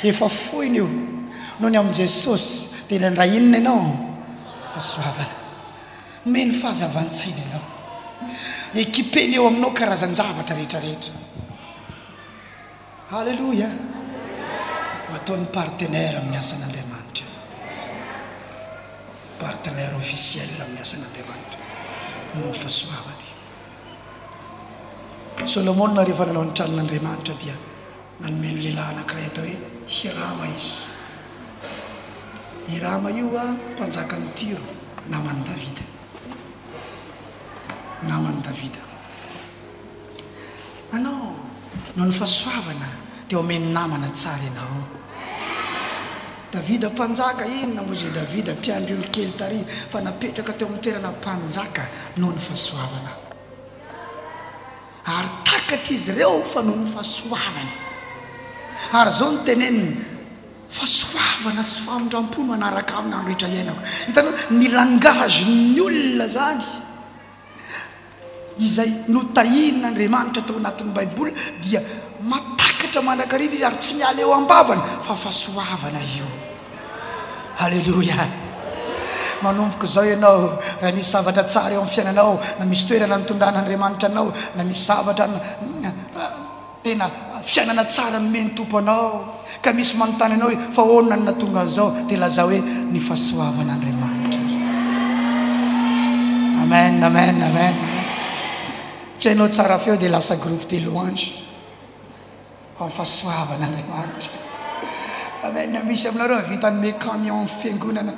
Efa foiny io noho ny amin'i Jesosy dia ny raha inona ianao fahasoavana, meny fahazavan-tsaina ianao, ekipeny eo aminao karazan-javatra rehetrarehetra. Halleluja. Ataony partenaire amin'ny asan'Andriamanitra, partenaire officiel amin'ny asan'Andriamanitra noho ny fahasoavany. Solomon rehefa nanao ny tranon'Andriamanitra dia nanome ny lehilahy anankiray atao hoe Hirama izy. Hirama io mpanjakan'ny Tiro, naman'i Davida, naman'i Davida. Anao noho ny fahasoavana dia omeny namana tsara ianao. Davida mpanjaka, inona moa zay Davida mpiandry olo kely tary fa napetraka teo amin'ny toerana mpanjaka noho ny fahasoavana, ary takatra izy ireo fa noho ny fahasoavana. Ary zao ny teneniny fahasoavana sy famindram-po no manaraka aminy andro rehetra iainako. Hitanao ny langage ny olona zany izay notahin'Andriamanitra tao anatin'ny Baiboly dia matakatra mandrakariva izy ary tsy miala eo am-bavany fa fahasoavana io. Halleluja. Manomboka zao ianao raha misy zavatra tsara eo amin'ny fiainanao, na misy toerana nitondran'Andriamanitra anao, na misy zavatra tena fiainana tsara nomeny tompo anao, ka misy manontany anao hoe fa ahoana ny natonga an'izao, dia lazao hoe ny fahasoavan'Andriamanitra. Amen, amen, amen. Tsy hainao tsara feo dia lasa groupe de louange fa fahasoavan'Andriamanitra. Amen. Misy aminareo vitany me camion fiangonana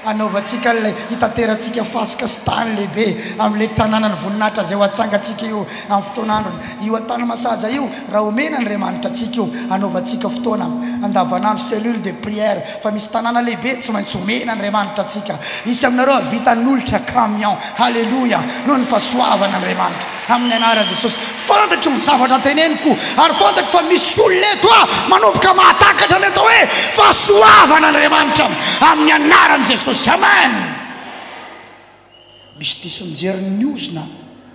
anaovantsika ilay hitaterantsika fasika sy tany lehibe amin'ilay tanàna ny voninahitra zay ho atsangatsika io amin'ny fotoanandrony. Io atany masaja io raha omena Andriamanitra atsika io anaovantsika fotoana andavanandro, cellule de prière, fa misy tanàna lehibe tsy maintsy omena Andriamanitra atsika. Isy aminareo vitan'olotra camion. Halleluja. Noho ny fahasoavan'Andriamanitra amin'ny anaran'i Jesosy. Fantatro ny zavatra teneniko ary fantatro fa misy olona eto manomboka mahatakatra ny atao hoe fahasoavan'Andriamanitra amin'ny anaran'i Jesosy. Amen. Misy diso mijery ny ozona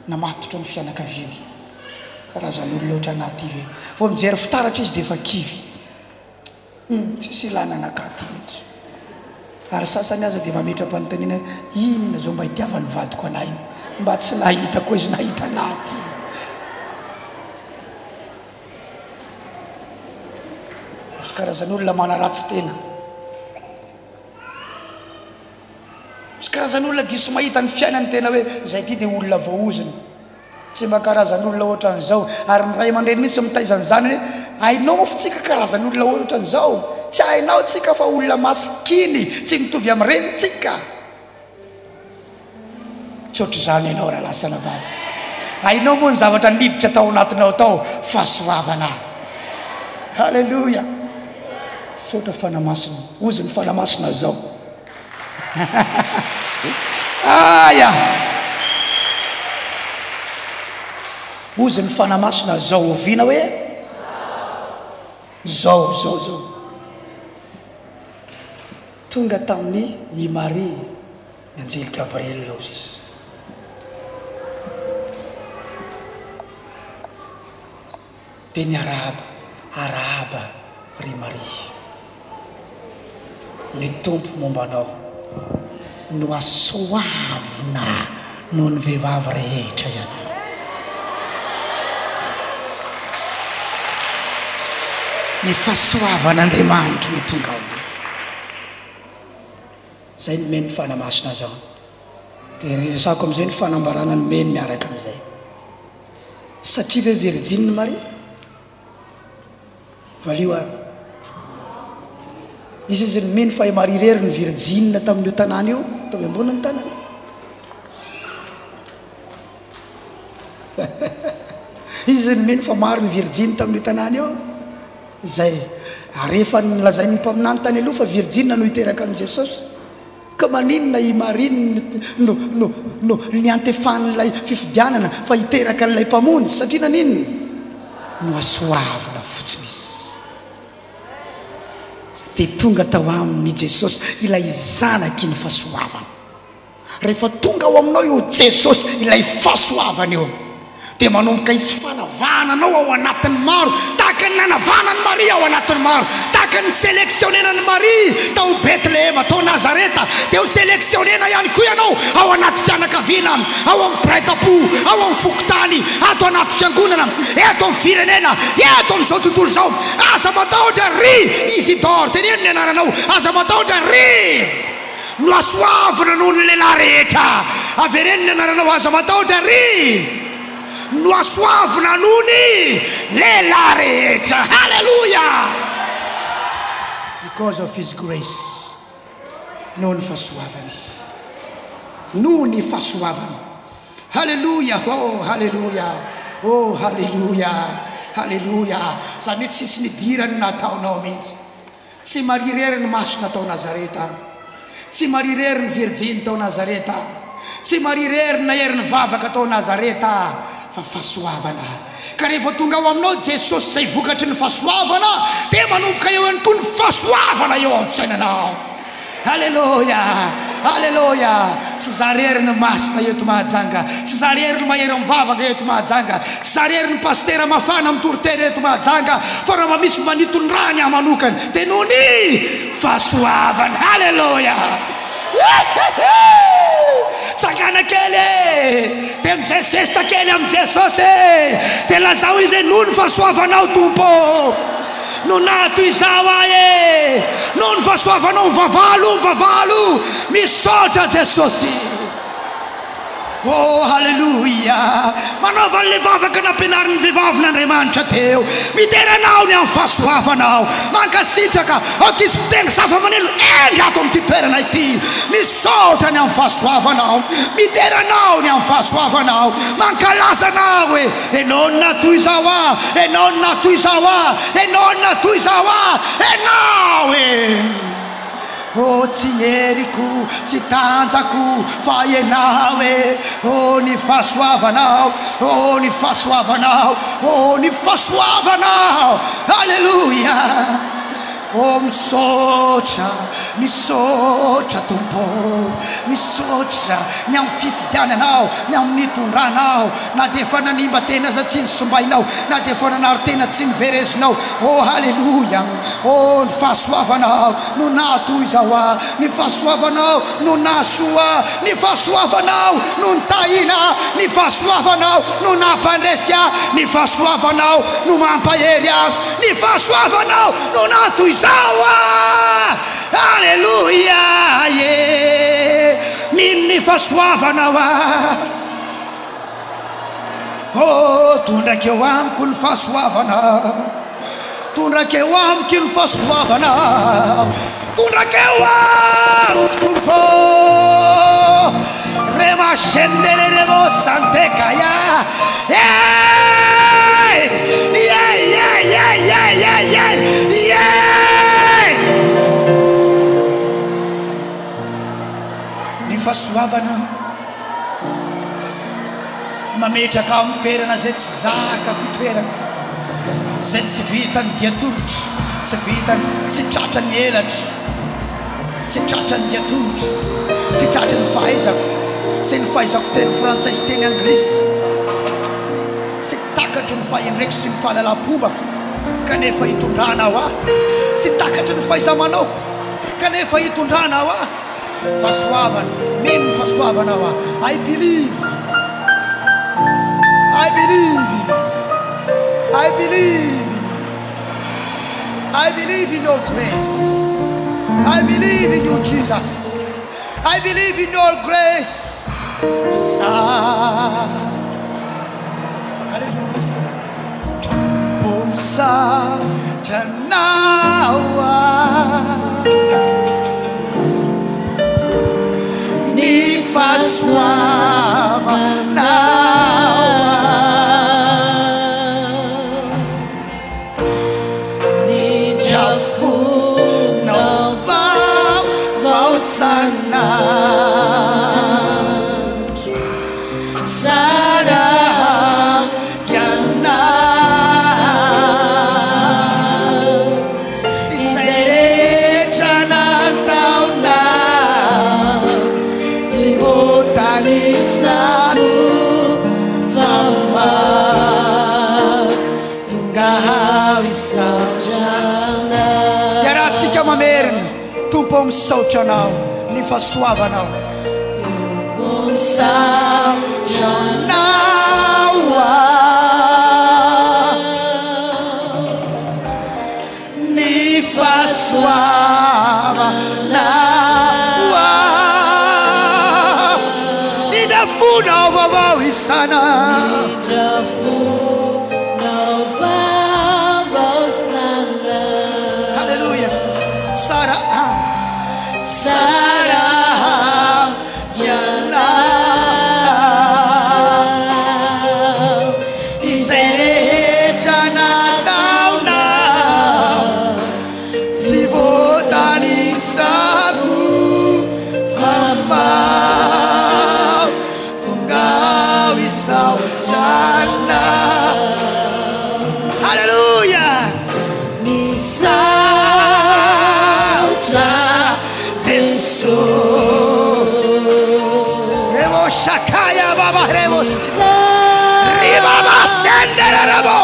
namatotra ny fianakaviany, karazan'olo loatra anaty ve vao mijery fitaratra izy dia efa kivy, tsisy ilana anakaty mihitsy. ary sasany aza dia mametra-panontaniana inona zao mba hitiavany vadiko anay mba tsy nahita koa izy nahita naty misy karazan'olona manaratsy tena misy karazan'olona diso mahita ny fiainany tena hoe zay ty dia olona voaoziny tsy mba karazan'olona ohatran'izao ary ny ray aman-dreny mihitsy mitaizany zany hoe hainao mafitsika karazan'olona ohatran'izao tsy hainao tsika fa olona masikiny tsy mitovy amin'nyrenitsika tsotra zany ianao raha lasana vava hainao moa ny zavatra niditra tao anatinao tao fahasoavana halleloia sotra fanamasina ozy ny fanamasina zao aya ozy ny fanamasina zao oviana hoe zao tonga tamin'ny i Marie ny anjely Gabriel lao izy dia ny arahaba ry Marie ny tompo mombanao no asoavina noho ny vehivavy rehetra ihany ny fahasoavan'Andriamanitra no tonga ao zay ny meny fanamasina zao dia resako amin'izay ny fanambarana ny meny miaraka amin'izay satria ve Virgine Marie valio a izy izy ny meny fa Marie rery ny Virgine tamin'io tanàna io tavy ambony ny tanàna izy ny meny fa maro ny Virgine tamin'io tanàna io zay rehefa nlazainy mpaminany tany aloha fa Virgine no hiteraka amin'i Jesosy ka maninona i Marie no niantefan'ilay fifidianana fa hiteraka n'ilay mpamonjy satria naninona no asoavina fotsiny izy dia tonga tao aminy Jesosy ilay zanaky ny fahasoavana rehefa tonga ao aminao io Jesosy ilay fahasoavana eo dia manomboka izy fanavananao ao anatin'ny maro tahaka ny nanavanany Maria ao anatin'ny maro tahaka ny sélectionnenany Maria tao Bethlehema tao Nazareta dia ho sélectionnena ihany koa ianao ao anaty fianakaviana ao amin'ny pret-à-po ao amin'ny fokotany ato anaty fiangonana eto amin'ny firenena eto amin'izao tontolo izao aza matahotra ry Isidore teneno ny anaranao aza matahotra ry no asoavina noho ny lehilahy rehetra avereny ny anaranao aza matahotra ry no asoavina nony lehilahy rehetra halleluia because of his grace noho ny fahasoavany noho ny fahasoavany halleluia oh halleluia oh halleluia halleluia zany hoe tsisy nidirany nataonao mihitsy tsy marirery ny masona tao Nazareta tsy marirery ny Virgine tao Nazareta tsy marirery na hery ny vavaka tao Nazareta fa fahasoavana ka rehefa tonga ao aminao Jesosy zay vokatry ny fahasoavana dia manomboka eo ihany koa ny fahasoavana eo amin'ny fiainanao halleluia halleluia tsy zarery ny masina eto mahajanga tsy zarery ny mahery mivavaka eto mahajanga tsy zarery ny pastera mafana mitoroteny eto mahajanga fa raha misy manitony rany amanokany dia noho ny fahasoavana halleluia tsangana kely dia mizesesta kely amin'ny Jesosy dia lazao izy noho ny fahasoavanao tompo no nato izao ahy noho ny fahasoavanao mivavalo misaotra Jesosy oh halleluia manaova n'le vavaka nampianariny vehivavyn'Andriamanitra teo mideranao ny amin'ny fahasoavanao mankasitraka akizy mitenga zava-maneno endry ato amin'ity toerana ity misaotra ny amin'ny fahasoavanao mideranao ny amin'ny fahasoavanao mankalazanao hoe enao ny natoy izao ah enao ny natoy izao ah enao ny natoy izao ah enao oh tsy heriko tsy tanjako fa ianao oh ny fahasoavanao oh ny fahasoavanao oh ny fahasoavanao halleluia oh misaotra misaotra tompo misaotra ny amin'ny fifidiananao ny amin'ny mitondranao na dia efa nanimba tena aza tsy nisombainao na dia efa nanaro tena tsy niverezinao oh halleloia oh ny fahasoavanao no nato izao a ny fahasoavanao no nasoa ny fahasoavanao no nitahina ny fahasoavanao no nampandresy ny fahasoavanao no mampahery aho ny fahasoavanao no nato izao a halleluia ye ny fahasoavanao a oh tondrakeo amiko ny fahasoavanao tondrakeo amiko ny fahasoavanao tondrakeo amiko tompo rema scendeleremo santekaya ny fahasoavanao mametraka amin'ny toerana zay tsy zakako toerana zay tsy vitany diatolotra tsy vitany tsy tratra ny elatra tsy tratra ny diatolotra tsy tratra ny fahaizako sy ny fahaizako teny frantsay sy teny anglisy tsy takatry ny fahendraiko sy ny fahalalam-pombako kanefa hitondranao aho tsy takatry ny fahaizamanaoko kanefa hitondranao aho fahasoavana mino ny fahasoavanao aho I believe in it. I believe in your grace. I believe in you, Jesus. I believe in your grace. Hallelujah. Pomsa janawa ni faswavana Tumpo misaotra anao ny fahasoavanao tumpo misaotra anao ny fahasoavanao ny dafonao vavao isana Sarah Yana Isere Jana Dauna Sivotani Sagu Fama Tungawi Saujana Hallelujah Nisa Revo Shakaya Baba Revos Ribaba Sendere Revo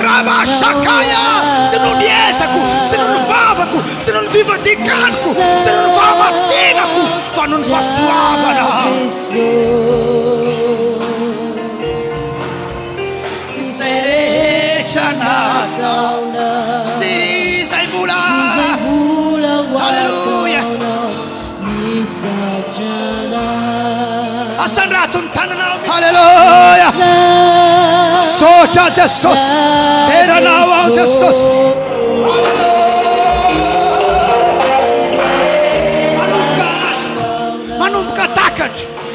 Rama Shakaya se non riesaku, se non vavaku, se non vivaticanku, se non vamasinaku, fa non fa suavana Sere Chanata Si Zaibula Alleluia Asanratun tananau Alleluia Socha Jesus Teranau Jesus Manumka takat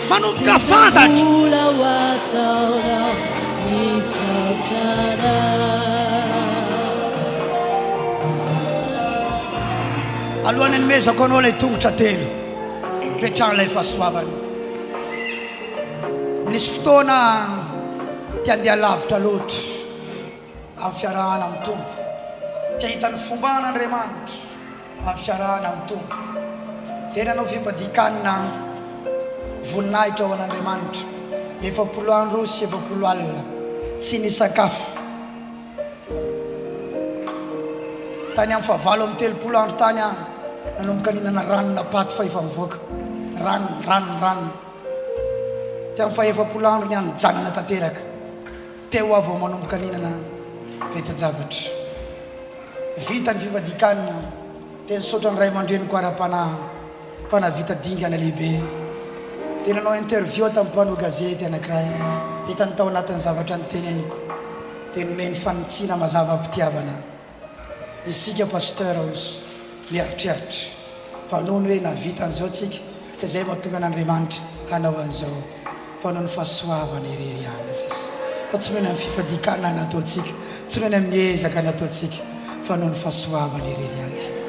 Manumka fadat Alohan'ny mezako anao lay tongotra telo petrahana lay fahasoavany nisy fotoana tia andeha lavitra loatra amin'ny fiarahana amin'ny tompo tia hitany fomba an'Andriamanitra amfiarana mitombo tena anao fifadikanina voninahitra ao an'Andriamanitra 70 andro sy 70 alina tsy ny sakafo tany amin'ny 7 amin'ny 30 andro tany nanomboka ninana ranona paty fa efa mivoaka rano teo amin'ny 70 andro ny anjanona tanteraka teo avao manomboka ninana vetajavatra vita ny fifadikanina tena sotra ny ray aman-dreniko ara-panahy fa navita dingana lehibe tena nanao interview tamin'ny mpanao gazety anankiray hitany tao anatin'ny zavatra nyteneniko tena nomeny fanitsiana mazava mpitiavana isika pasteur ozy mieritreritra fa noho ny hoe navita an'izao tsika dia zay mahatonga an'Andriamanitra hanao an'izao fa noho ny fahasoavana irery ihany sisa fa tsy nohony amin'ny fifadikana nataontsika tsy nohony amin'ny ezaka nataontsika fa noho ny fahasoavana irery ihany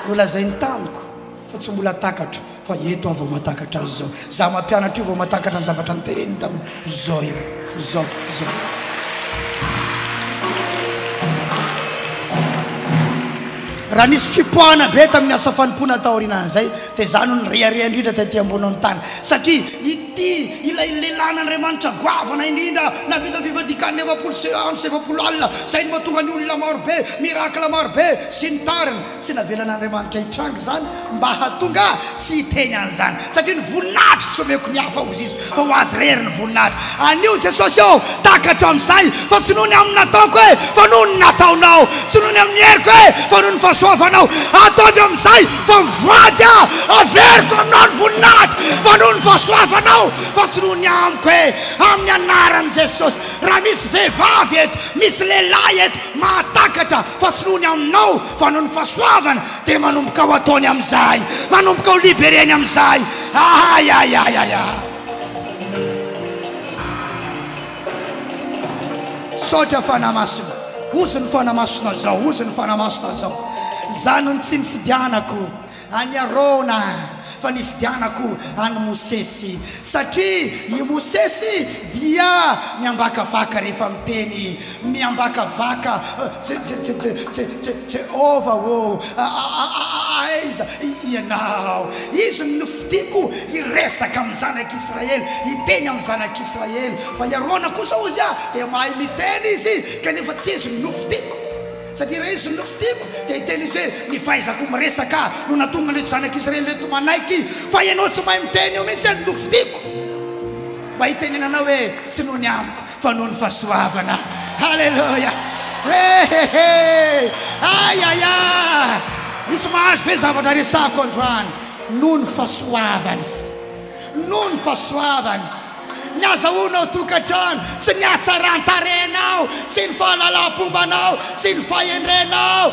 nolazay ny tamiko fa tsy mbola takatra fa eto avao matakatra azy zao za mampianatra io vao matakatra ny zavatra nytereny tamin'izao io zao raha nisy fipoahana be tamin'ny asa fanimpona taorinan'izay dia za no nyrearea indrindra taty ambony ny tany satria ity ilay lelan'Andriamanitra goavana indrindra navita fifadikan'ny 70 alina zay ny mahatonga ny olona marobe mirakla marobe sy ny tariny tsy navelan'Andriamanitra hitrangy zany mba hatonga tsy hiteny an'izany satria ny voninahitra tsy omeko ny hafa ozy izy fa ho azy rery ny voninahitra anio Jesosy eo takatra amin'izay fa tsy nohony amin'ny nataoko hoe fa noho ny nataonao tsy nohony amin'ny heriko hoe fa noho ny fahasoavanao ataovy amin'izay fa mivady averiko aminao ny voninahitra fa noho ny fahasoavanao fa tsy noho ny amiko hoe amin'ny anaran'i Jesosy raha misy vehivavy eto misy lehilahy eto mahatakatra fa tsy nohony aminao fa noho ny fahasoavana dia manomboka ho ataony amin'izay manomboka ho libereny amin'izay sotra fanamasina ozy ny fanamasina zao ozy ny fanamasina zao zanony tsy ny fidianako any Arona fa ny fidianako any Mosesy satria i Mosesy dia miambakavaka rehefa miteny miambakavaka Jehova o aiza ianao izy nofidiko iresaka amin'ny zanak'Israely iteny amin'ny zanak'Israely fa i Arona kosa ozy dia mahay miteny izy kanefa tsy izy nofidiko satria raha izy nofidiko dia hiteny izy hoe ny fahaizako miresaka no natonga ny zanak'Israely eto manaiky fa ianao tsy mahay miteny io mihitsy nofidiko mba hitenenanao hoe tsy noho ny amiko fa noho ny fahasoavana halleluja misy mahazo be zavatra resako androany noho ny fahasoavany noho ny fahasoavany ny azahoanao tokantrano tsy ny hatsaran-tarenao tsy ny fahalalam-pombanao tsy ny fahendrenao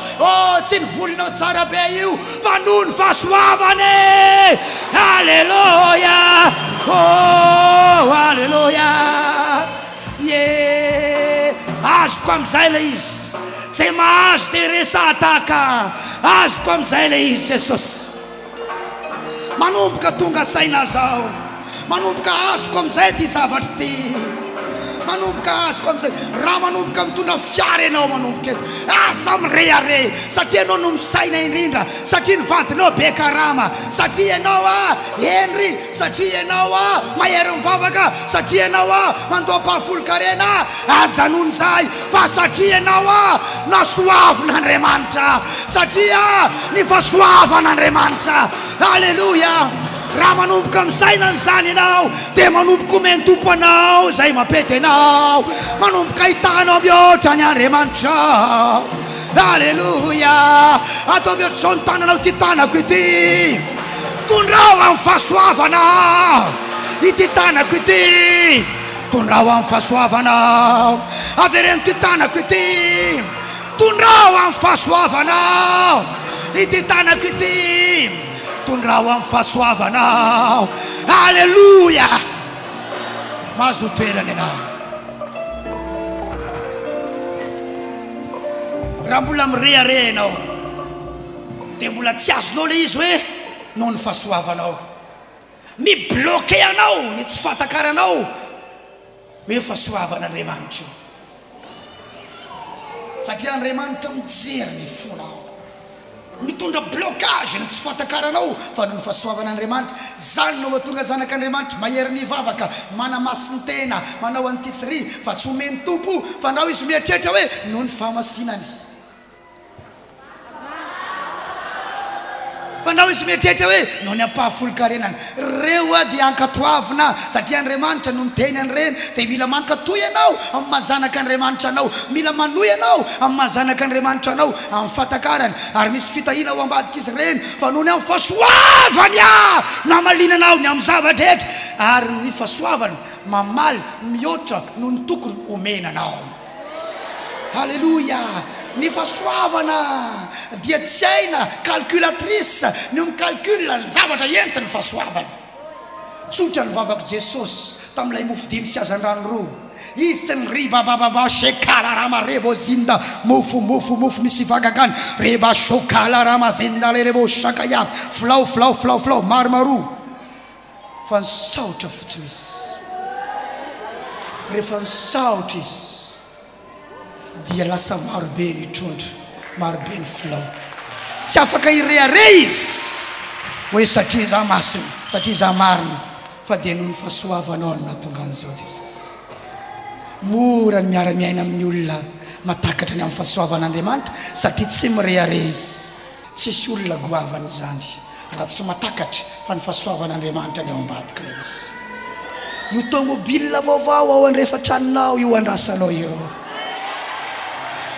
tsy ny volinao tsara be io fa noho ny fahasoavany halleluja halleluja azoko amin'izay le izy zay mahazo dia resataka azoko amin'izay le izy Jesosy manomboka tonga saina zao manomboka azoko amin'izay ty zavatra ty manomboka azoko amin'izay raha manomboka mitondra fiara ianao manomboka eto asa mireare satria ianao no misaina indrindra satria ny vadinao be karama satria ianao Henry satria ianao mahery mivavaka satria ianao mandoa mpahafolo-karena ajanon'izay fa satria ianao nasoavin'Andriamanitra satria ny fahasoavan'Andriamanitra halleluja raha manomboka amin'izay zany ianao dia manomboka omeny tompo anao zay mampety anao manomboka hitanao mihoatra ny Andriamanitra halleluja ataovy ohatr'izao ny tananao ity tanako ity tondrao amin'ny fahasoavana ity tanako ity tondrao amin'ny fahasoavana avereny ity tanako ity tondrao amin'ny fahasoavana ity tanako ity tondrao amin'ny fahasoavanao halleluja mahazo toerana ianao raha mbola mireare ianao dia mbola tsy azonao le izy hoe noho ny fahasoavanao mibloke anao ny tsy fatakaranao hoe fahasoavan'Andriamanitra satria Andriamanitra mijery ny fonao mitondra blocage ny tsy fatakaranao fa no ny fahasoavan'Andriamanitra zany no mahatonga zanak'Andriamanitra mahery mivavaka manamasin'ny tena manao antisry fa tsy omeny tompo fa ndao izy mieritreritra hoe no ny fahamasinany fa ndao izy mieritreritra hoe no ny ampahafolo-karenany reo a dia ankatoavina satria Andriamanitra no miteny an'ireny dia mila mankatoy ianao amin'ny mahazanak'Andriamanitra anao mila manoy ianao amin'ny mahazanak'Andriamanitra anao amin'ny fatakarany ary misy fitahina ho ambadika izy ireny fa noho ny amin'ny fahasoavany no hamalinanao ny amin'ny zavadrehetra ary ny fahasoavany mamaly mihoatra no ny tokony omenanao. Halleluja. Ny fahasoavana dia tsy aina calculatrice ny micalcule ny zavatra entiny fahasoavana. Tsotra ny vavaka Jesosy tamin'ilay mofo dimy sy azan-drano roa izy tsy ny ribabababa shekalarama rebo zinda mofo misy vagagany reba shokalarama zinda le rebo shakaya filao maromaro fa ny saotra fotsiny izy rehefa ny saotra izy dia lasa marobe ny trondro marobe ny filao tsy afaka ireare izy hoe satria za masina satria za marina fa dia noho ny fahasoavanao no nahatonga an'izao Jesosy. Mora ny miara-miaina amin'ny olona matakatra ny amin'ny fahasoavan'Andriamanitra satria tsy mireare izy tsisy olona goavana izany raha tsy matakatra fa ny fahasoavan'Andriamanitra ny ao ambadika ilay izy. Io tomobile vaovao ao andrefan-tranonao io andrasanao io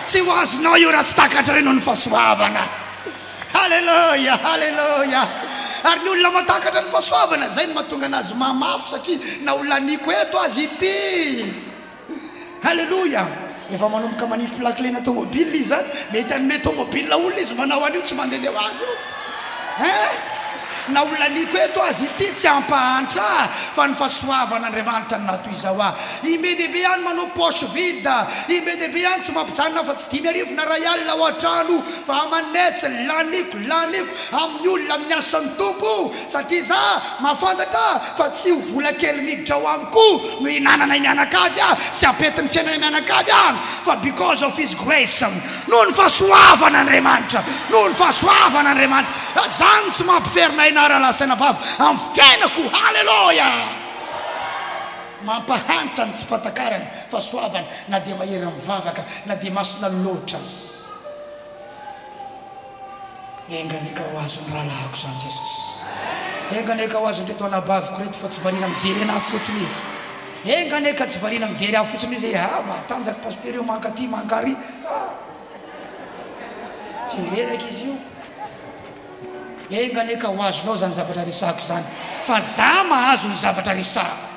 tsy ho azonao io raha tsy takatra reno ny fahasoavana. Halleluja, halleluja. Ary ny olona matakatra ny fahasoavana zay no mahatonga anazy mamafy satria na olona niko eto azy ity. Halleluja. Efa manomboka manipy lakilena tomobile izy zany mety anome tomobile olona izy manao an'io tsy mandeha azy io na olona niko eto azy ity tsy ampahantra fa ny fahasoavan'Andriamanitra ny natoy izao imbedebe ihany manao poche vide imbedebe ihany tsy mampijanona fa tsy 5,000 na ray alina ao an-trano fa amanetsy laniko amin'ny olona amin'ny asan'ny tompo satria za mahafantatra fa tsy ho vola kely miditra ho amiko no hinanana mianakavy sy apetin'ny fiainana mianakavy any fa because of his grace noho ny fahasoavan'Andriamanitra zany tsy mampiferina rahalasana bava amin'ny fiainako. Halleluja. Mampahantra ny tsy fatakarany fahasoavana na dia mahery mivavaka na dia masina loatra azy. Enganeka ho azo ny rahalahako zany Jesosy. Enganeka ho azo nreto anabaviko reto fa tsy variana mijery anahy fotsiny izy. Enganeka tsy variana mijery ahy fotsiny izy matanjaka pasteur io mankaty mankary tsy reraka izy io. Enganeka ho azonao zany zavatra resako zany fa za mahazo ny zavatra resako.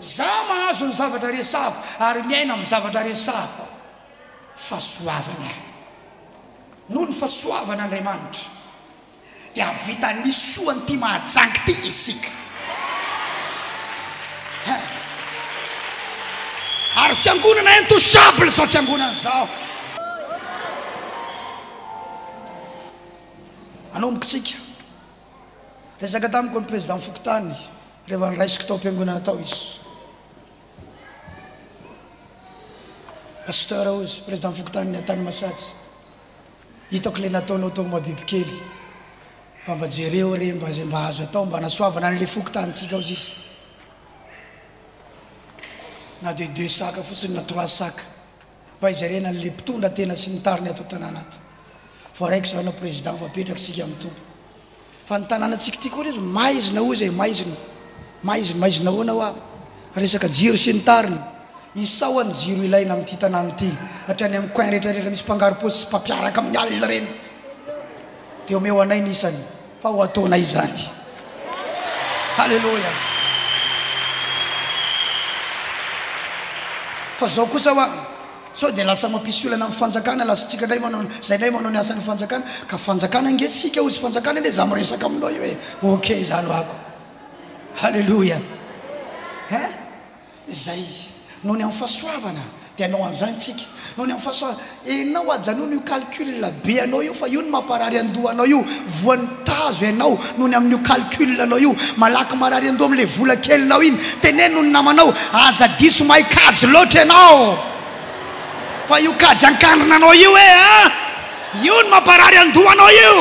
Za mahazo ny zavatra resako ary miaina amin'ny zavatra resako fahasoavana noho ny fahasoavan'Andriamanitra dia vita ny soany ty mahajanky ty isika ary fiangonana intouchable zao fiangonana zao. Anombokitsika resaka tamiko ny président Fokotany rehefa niraisiko tao am-piangonana tao izy pasteur ozy président Fokotany ny Antany Masatsy hitako le nataonao tao mabibikely mba jereo re mba azo atao mba nasoavana an'le Fokotanytsika ozy izy na de 2 saka fotsiny na 3 saka mba hijarena an'le mpitondra tena sy ny tariny atao tanàna ato fa raiky zao na président fa petraka sika amin'ny tompo fa ny tanànatsika ty koa izy maizina ozy maizina hoana resaka jiro sy ny tariny isao ny jiro ilaina amin'ity tanàna ity hatrany amin'ny coin rehetrarehetra misy mpangarom-posy sy mpampiaraka amin'ny alina reny dia omeo anay nisany fa ho ataonay izany. Halleluja. fa zao kosa sao dia lasa mampisy olana amin'ny fanjakana lasa tsika ndray manao zay ndray manao ny asan'ny fanjakana ka fanjakana angetsika ozy fanjakana ende za miresaka aminao io hoe ok zany ako. Halleluja. Zay noho ny amin'ny fahasoavana dia anao an'izany tsika noho ny amin'ny fahasoavana enao ajanona io calcul be anao io fa io ny mamparary andoha anao io voan'ny tazo ianao noho ny amin'io calcul anao io malaky marary andoha amin'le vola kelinao iny teneny noho ny namanao aza diso mahikajy loatra ianao fa io kajy ankandrinanao io io ny mamparary andohanao io.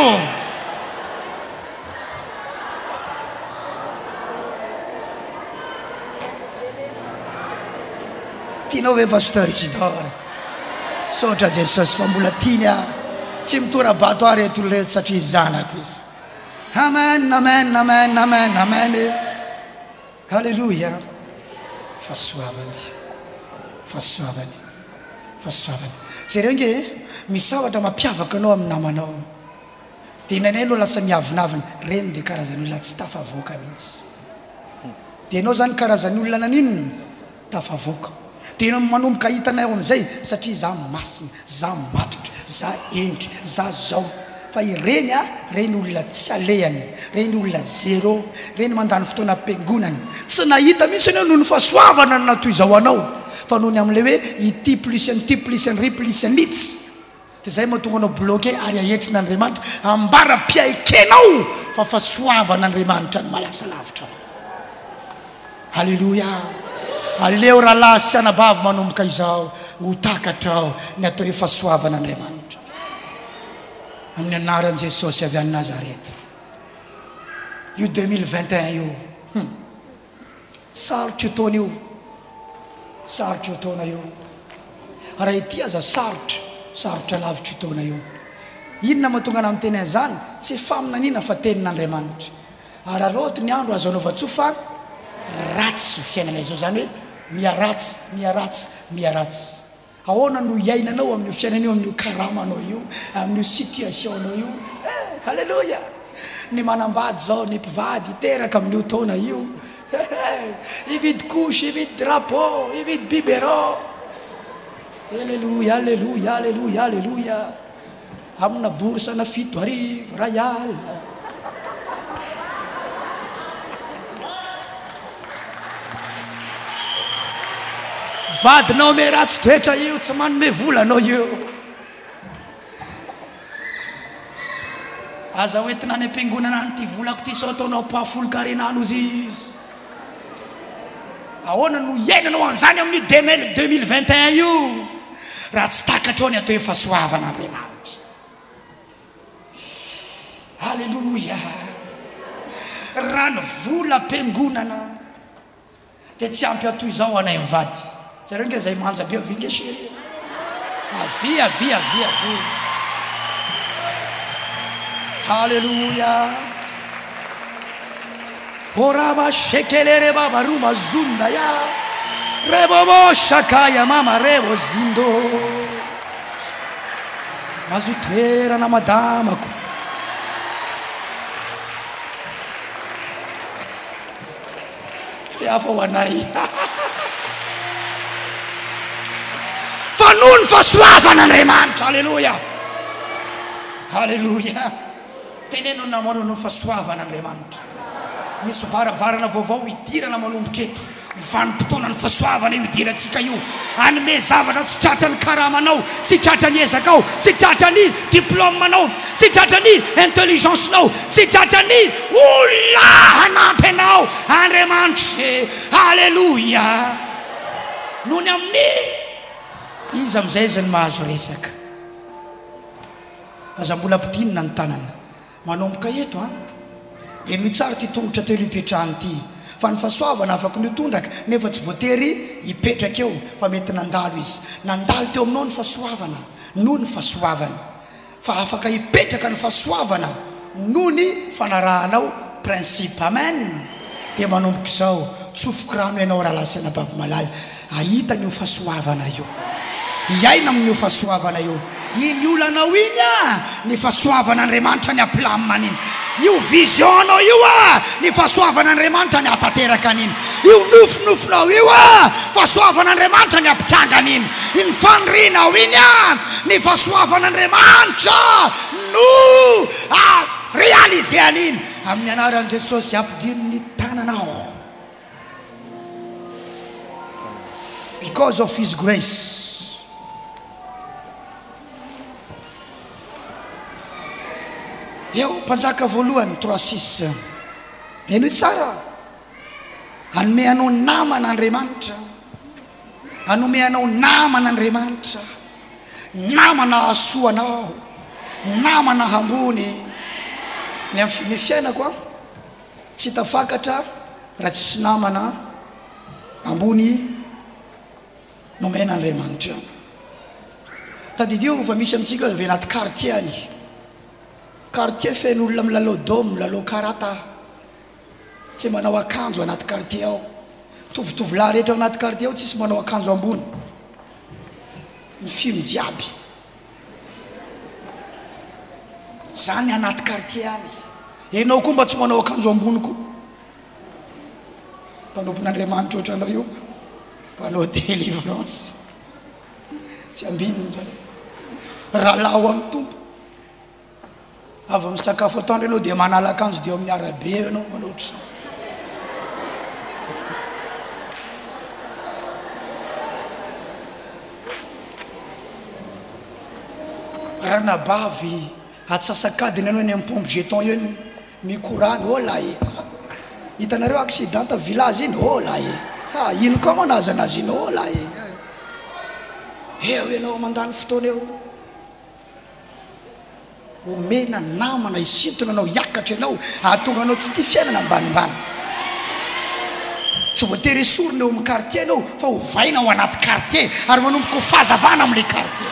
tianao ve pasteur Isidore? Sotra Jesosy fa mbola tiany tsy mitorabato ary etolo rehetra satria zanako izy. Amen, amen, amen, amen, amen. Halleluja. Fahasoavany, fahasoavany, fahasoavany. Jereo nge misy zavatra mampiavaka anao amin'ny namanao. Dia inanay aloha lasa miavinavina. Reny dia karazan'olona tsy tafavoaka mihitsy. Dia ianao zany karazan'olona naninona tafavoaka. Dia ianao manomboka hitanay amin'izay satria za masina, za matotra, za endry, za zao. Fa ireny reny olona tsy alehany, reny olona zéro, reny mandany fotoana ampiangonany. Tsy nahita mihitsy ianao noho ny fahasoavana natoy izao anao. Fa noho ny amin'ilay hoe ity plus ny ty plus ny ry plus ny itsy. Dia zay mahatonga anao bloqué ary ahetrina Andriamanitra ambara-piaikenao fa fahasoavana Andriamanitra ny malasa lavitra. Halleluja. Aleo rahalahy sy anabavy manomboka izao ho takatra ny atao hoe fahasoavana Andriamanitra. Amin'ny anaran'i Jesosy avy any Nazareta. Io 2021 io. Sarotro taona io. Sarotro taona io. Raha ity aza sarotra lavitra taona io. Inona mahatonga ana miteny an'izany? Tsy faminaniana fa tenin'Andriamanitra. Ary aroto ny andro azo anaova-tsoa fa ratsy fiainana izao, zany hoe miaratsy, miaratsy, miaratsy. Ahoana no iainanao amin'ny fiainanao, amin'ny karamanao io, amin'ny situationao io. Halleluja. Ny manambady zao, ny mpivady teraka amin'ny taona io. Ividy couche, ividy drapeau, ividy biberon. Halleluja, halleluja, halleluja, halleluja. Amina bourse na 7 arivo Royal. Vadinao me ratsy toetra io, tsy manome volanao io. Aza hoentina any am-piangonana any ty volako ty sao ataonao pahafolo karenano izy. Ahoana no iainanao an'izany amin'ny 2021 io raha tsy takatrao ny atao hoe fahasoavana Andriamanitra. Halleluja. Raha ny vola am-piangonana dia tsy ampy atoy izao anay mivady. Zareo nge zay manja be vinge chéri. Avia, avia, avia, avia. Halleluja. Oraba shekelere baba ruma zunda ya. Rebobo shakaya mama rebo zindo. Mazutera na madamako. Te afa wanai. Fanun fahasoavana Andriamanitra. Halleluja. Halleluja. Teneno namano no fahasoavana Andriamanitra. Misy varavarana vaovao idirana manomboka eto. Vanim-potoana ny fahasoavana io idirantsika io. Anome zavatra tsy tratra ny karamanao, tsy tratra ny ezakao, tsy tratra ny diplômanao, tsy tratra ny intelligencenao, tsy tratra ny olona hanampy anao. Andriamanitra. Halleluja. Noho ny amin'ny izy amin'izay izy ny mahazo resaka. Aza mbola ampitinina ny tanana. Manomboka eto eno tsara ty tongotra telo ipetrahany ty. Fa ny fahasoavana afaka ny tondraka nefa tsy voatery ipetraka eo fa mety nandalo izy. Nandalo teo aminao ny fahasoavana noho ny fahasoavana. Fa afaka ipetraka ny fahasoavana noho ny fanarahanao principe. Amen. Dia manomboka izao tsofoko rano ianao raha lasa anabavy malala. Ahita ny fahasoavana io. Iaina amin'ny fahasoavana io. Iny olanao iny ny fahasoavan'Andriamanitra ny aplaminan'iny. Io visionao io ny fahasoavan'Andriamanitra ny atateraka an'iny. Io nofinofinao io fahasoavan'Andriamanitra ny apitrangana iny. Iny fanrinao iny ny fahasoavan'Andriamanitra no réaliser iny. Amin'ny anaran'i Jesosy ampidino ny tananao. Because of his grace. Eo mpanjaka voalohany 3:6. Eno tsara. Hanome anao naman'Andriamanitra. Hanome anao naman'Andriamanitra. Namana asoanao. namana hambony ny fiainako a tsy tafakatra raha tsisy namana ambony nomena Andriamanitra. Tadidio fa misy amintsika avy anaty quartier any, quartier feno olona milalao dôme, milalao karata, tsy manao akanjo anaty quartier ao. Tovolahy rehetra ao anaty quartier ao tsisy manao akanjo ambony, ny film jiaby zany anaty quartier any. Enao koa mba tsy manao akanjo ambony koa, mpanompon'Andriamanitra ohatranao io, mpanao délivrance tsy ambininy zany rahalao amin'ny tompo. Avy misakafo atoandro ianao dia manala akanjo dia amin'ny arabe ianao manoatra. Raha nabavy atsasakadiny ianao ny amin'ny pompe jeton io mikorany, oh lahy hitanareo accident village iny, oh lahy ino koa manaza anazy iny, oh lahy eo ianao mandany fotoana eo. Omena namana isintona anao hiakatra ianao ahatonga anao tsy tia fiainana ambanimbany. Tsy voatery esorina eo amin'ny quartier ianao fa hovaina ao anaty quartier ary manomboka ho fahazavana amin'ilay quartier.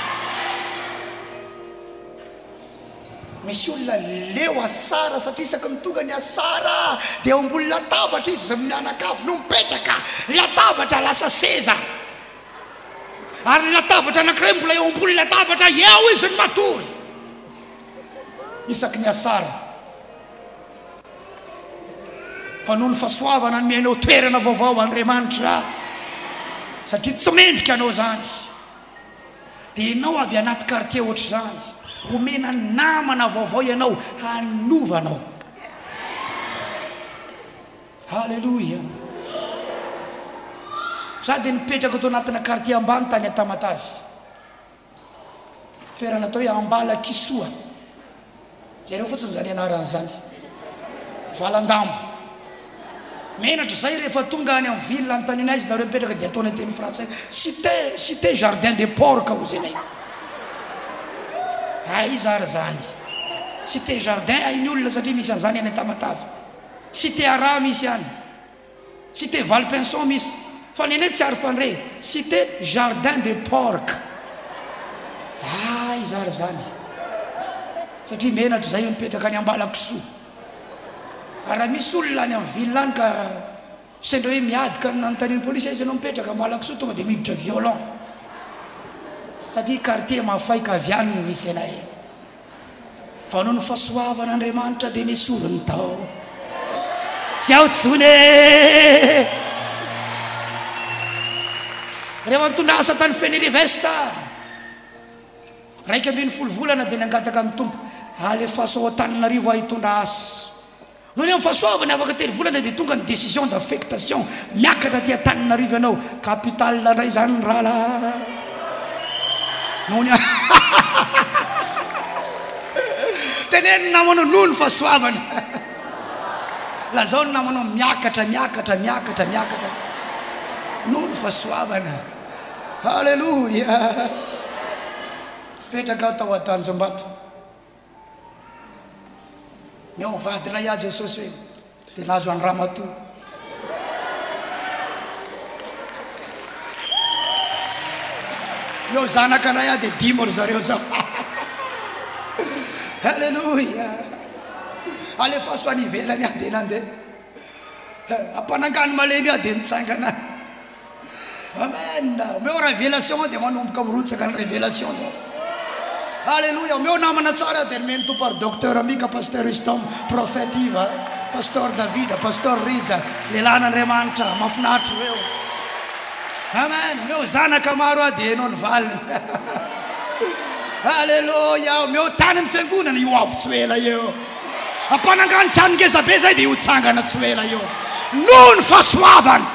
Misy olona leo asara satria isaky ny tonga ny asara dia eo ambony latabatra izy za mianakafo no mipetraka, latabatra lasa seza ary latabatra anankiray mbola eo ambony latabatra eo izy ny matory isaky ny asara. Fa noho ny fahasoavana ny miainao toerana vaovao Andriamanitra satria tsy mendrika anao zany dia ianao avy anaty quartier ohatr' zany, omena namana vaovao ianao hanovanao. Halleluja. Za dia nipetraka tao anatina quartier ambany tany Tamatavy, toerana atao hoe Ambalakisoa, zareo fotsiny zany anaran'izany, Valandambo. Menatra zay rehefa tonga any amin'ny ville antanina izy nareo mipetraka dia ataony teny frantsay cité jardin des porcs hozy anay. Izy ary zany cité jardin hainy olona satria misy an'izany any Tamatavy. Cité Ara misy any, cité Valpinson misy, fa ny anay tsy ary fandre cité jardin des porcs. Izy ary zany satria menatra zay mipetraka any Ambalakisoa. Raha misy olona any amin'ny ville any ka sendra hoe miadika nanontanian'ny polisy izy anao mipetraka Ambalakisoa tonga dia miditra violent satria quartier mafaika avy any no misy anay. Fa noho ny fahasoavan'Andriamanitra dia nesoriny tao tsy ao tsony. Rehefa mitondra asa tany Fenirivesta 1.5 volana dia nangataka amin'ny tompo alefaso ao Antananarivo hitondra asa. Noho ny amin'ny fahasoavany afaka 3 volana dia tonga ny décision d'affectation miakatra aty Antananarivo ianao, capitale indray zany rahala. Noho ny teneno namanao noho ny fahasoavana lazao ny namanao miakatra noho ny fahasoavana. Halleluja. Petraka tao Atanjombato, meo vady ray a Jesosy hoe dia nazo any Ramatoa. Meo zanakanay a dia 10 ry zareo zao. Halleluja. Alefaso any ivelany a dia nandeha ampanangany malemy a dia nitsangana. Amen. Meo révélation dia manomboka mirotsaka ny révélation zao. Alléluia. Meo namana tsara dia nomeny tompo ary docteur Amika, pasteur Istom, prophète Iva, pasteur David, pasteur Rija, lehilahin'Andriamanitra mahafinaritra reo. Amen. Meo zanaka maro a dia enao ny valiny. Alléluia. Meo tany ny fiangonana io avy tsy ela eo, ampanangany trano ngeza be zay dia io tsangana tsy ela eo. Noho ny fahasoavana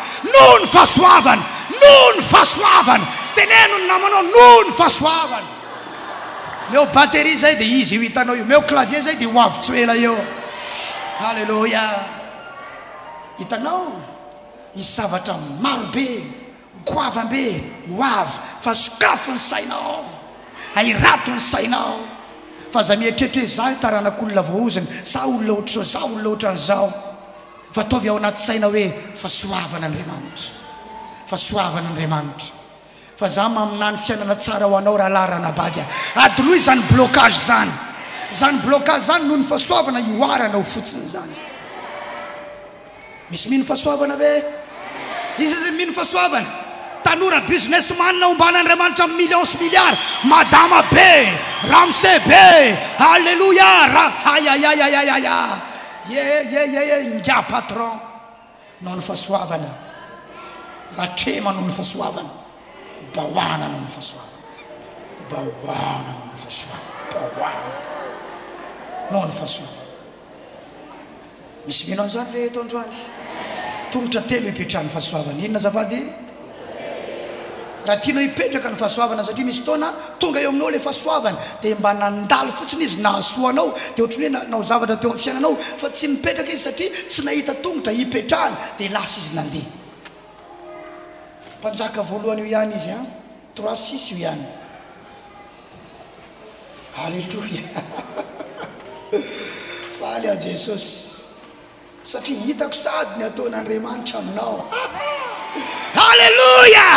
teneno ny namanao noho ny fahasoavana. Meo batterie zay dia izy io hitanao io, meo clavier zay dia ho avy tsy ela eo. Halleluja. Hitanao isy zavatra marobe goavambe ho avy fa sokafo ny sainao, airato ny sainao fa za mieritreritra hoe za taranak'olona voaozany za olona ohatrao za olona ohatran'izao fa ataovy ao anaty saina hoe fahasoavana Andriamanitra fahasoavana Andriamanitra fa za maminany fiainana tsara ho anao raha larana bavy adoloha izany blocage zany blocage zany noho ny fahasoavana ioarana ho fotsiny zany misy mino fahasoavana ve izy zay mino fahasoavana tanora businessman na omban'Andriamanitra millions sy milliards madama be ramse be halleluja nga patron noho ny fahasoavana ratrema noho ny fahasoavana bahoana noho ny fahasoavana bahoana noho ny fahasoavana bahoana noho ny fahasoavana misy mino an'izany ve eto androany tongotra telo hipetrahany fahasoavana inona zafady raha tianao hipetraka ny fahasoavana satria misy fotoana tonga eo aminao le fahasoavana dia mba nandalo fotsiny izy nahasoanao dia ohatrany hoe nao zavatra teo amin'ny fiainanao fa tsy mipetraka izy satria tsy nahita tongotra hipetrahany dia lasa izy nandeha mpanjaka voalohany io ihany izy 3:6 io ihany halleluja faly a Jesosy satria hitako sady ny ataon'Andriamanitra aminao halleluja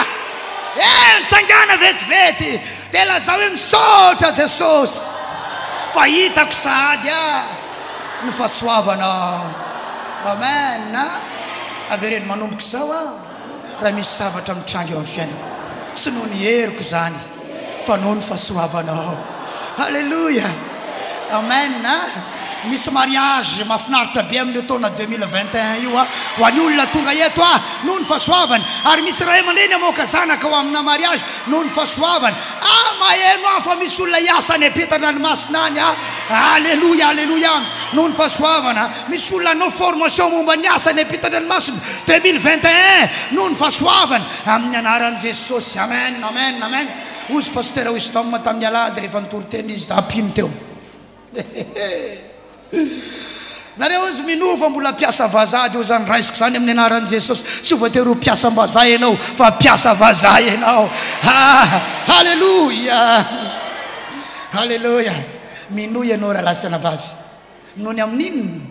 mitsangana vetivety dia lazao hoe misaotra Jesosy fa hitako sady ny fahasoavana amen avereny manomboka zao raha misy zavatra mitranga eo amin'ny fiainako tsy noho ny heriko zany fa noho ny fahasoavanao halleluja amen misy mariage mahafinaritra be amin'ny taona 2021 io ho an'ny olona tonga eto noho ny fahasoavana ary misy ray aman-dreny amoaka zanaka ho amina mariage noho ny fahasoavana maheno fa misy olona hiasa any ampitan-dranomasina any halleluja halleluja noho ny fahasoavana misy olona anao formation momba ny asa any ampitan-dranomasina 2021 noho ny fahasoavana amin'ny anaran'i Jesosy amen amen amen ozy pasteur wisdom tamin'ny alady rehefa nitory-teny izy za pino teo nareo izy minova mbola piasa vazaha dia zany raisiko zany amin'ny anaran'i Jesosy tsy voatery ho piasa mbazaha ianao fa piasa vazaha ianao halleluja halleluja minoy ianao raha lasana vavy nohony amin'inony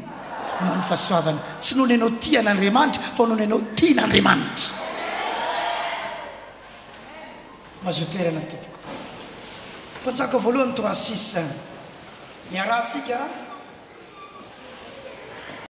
noho ny fahasoavana tsy nohony ianao tian'Andriamanitra fa nohony ianao tian'Andriamanitra mazotoerana tompoko mpanjaka voalohany 3:6 miarahantsika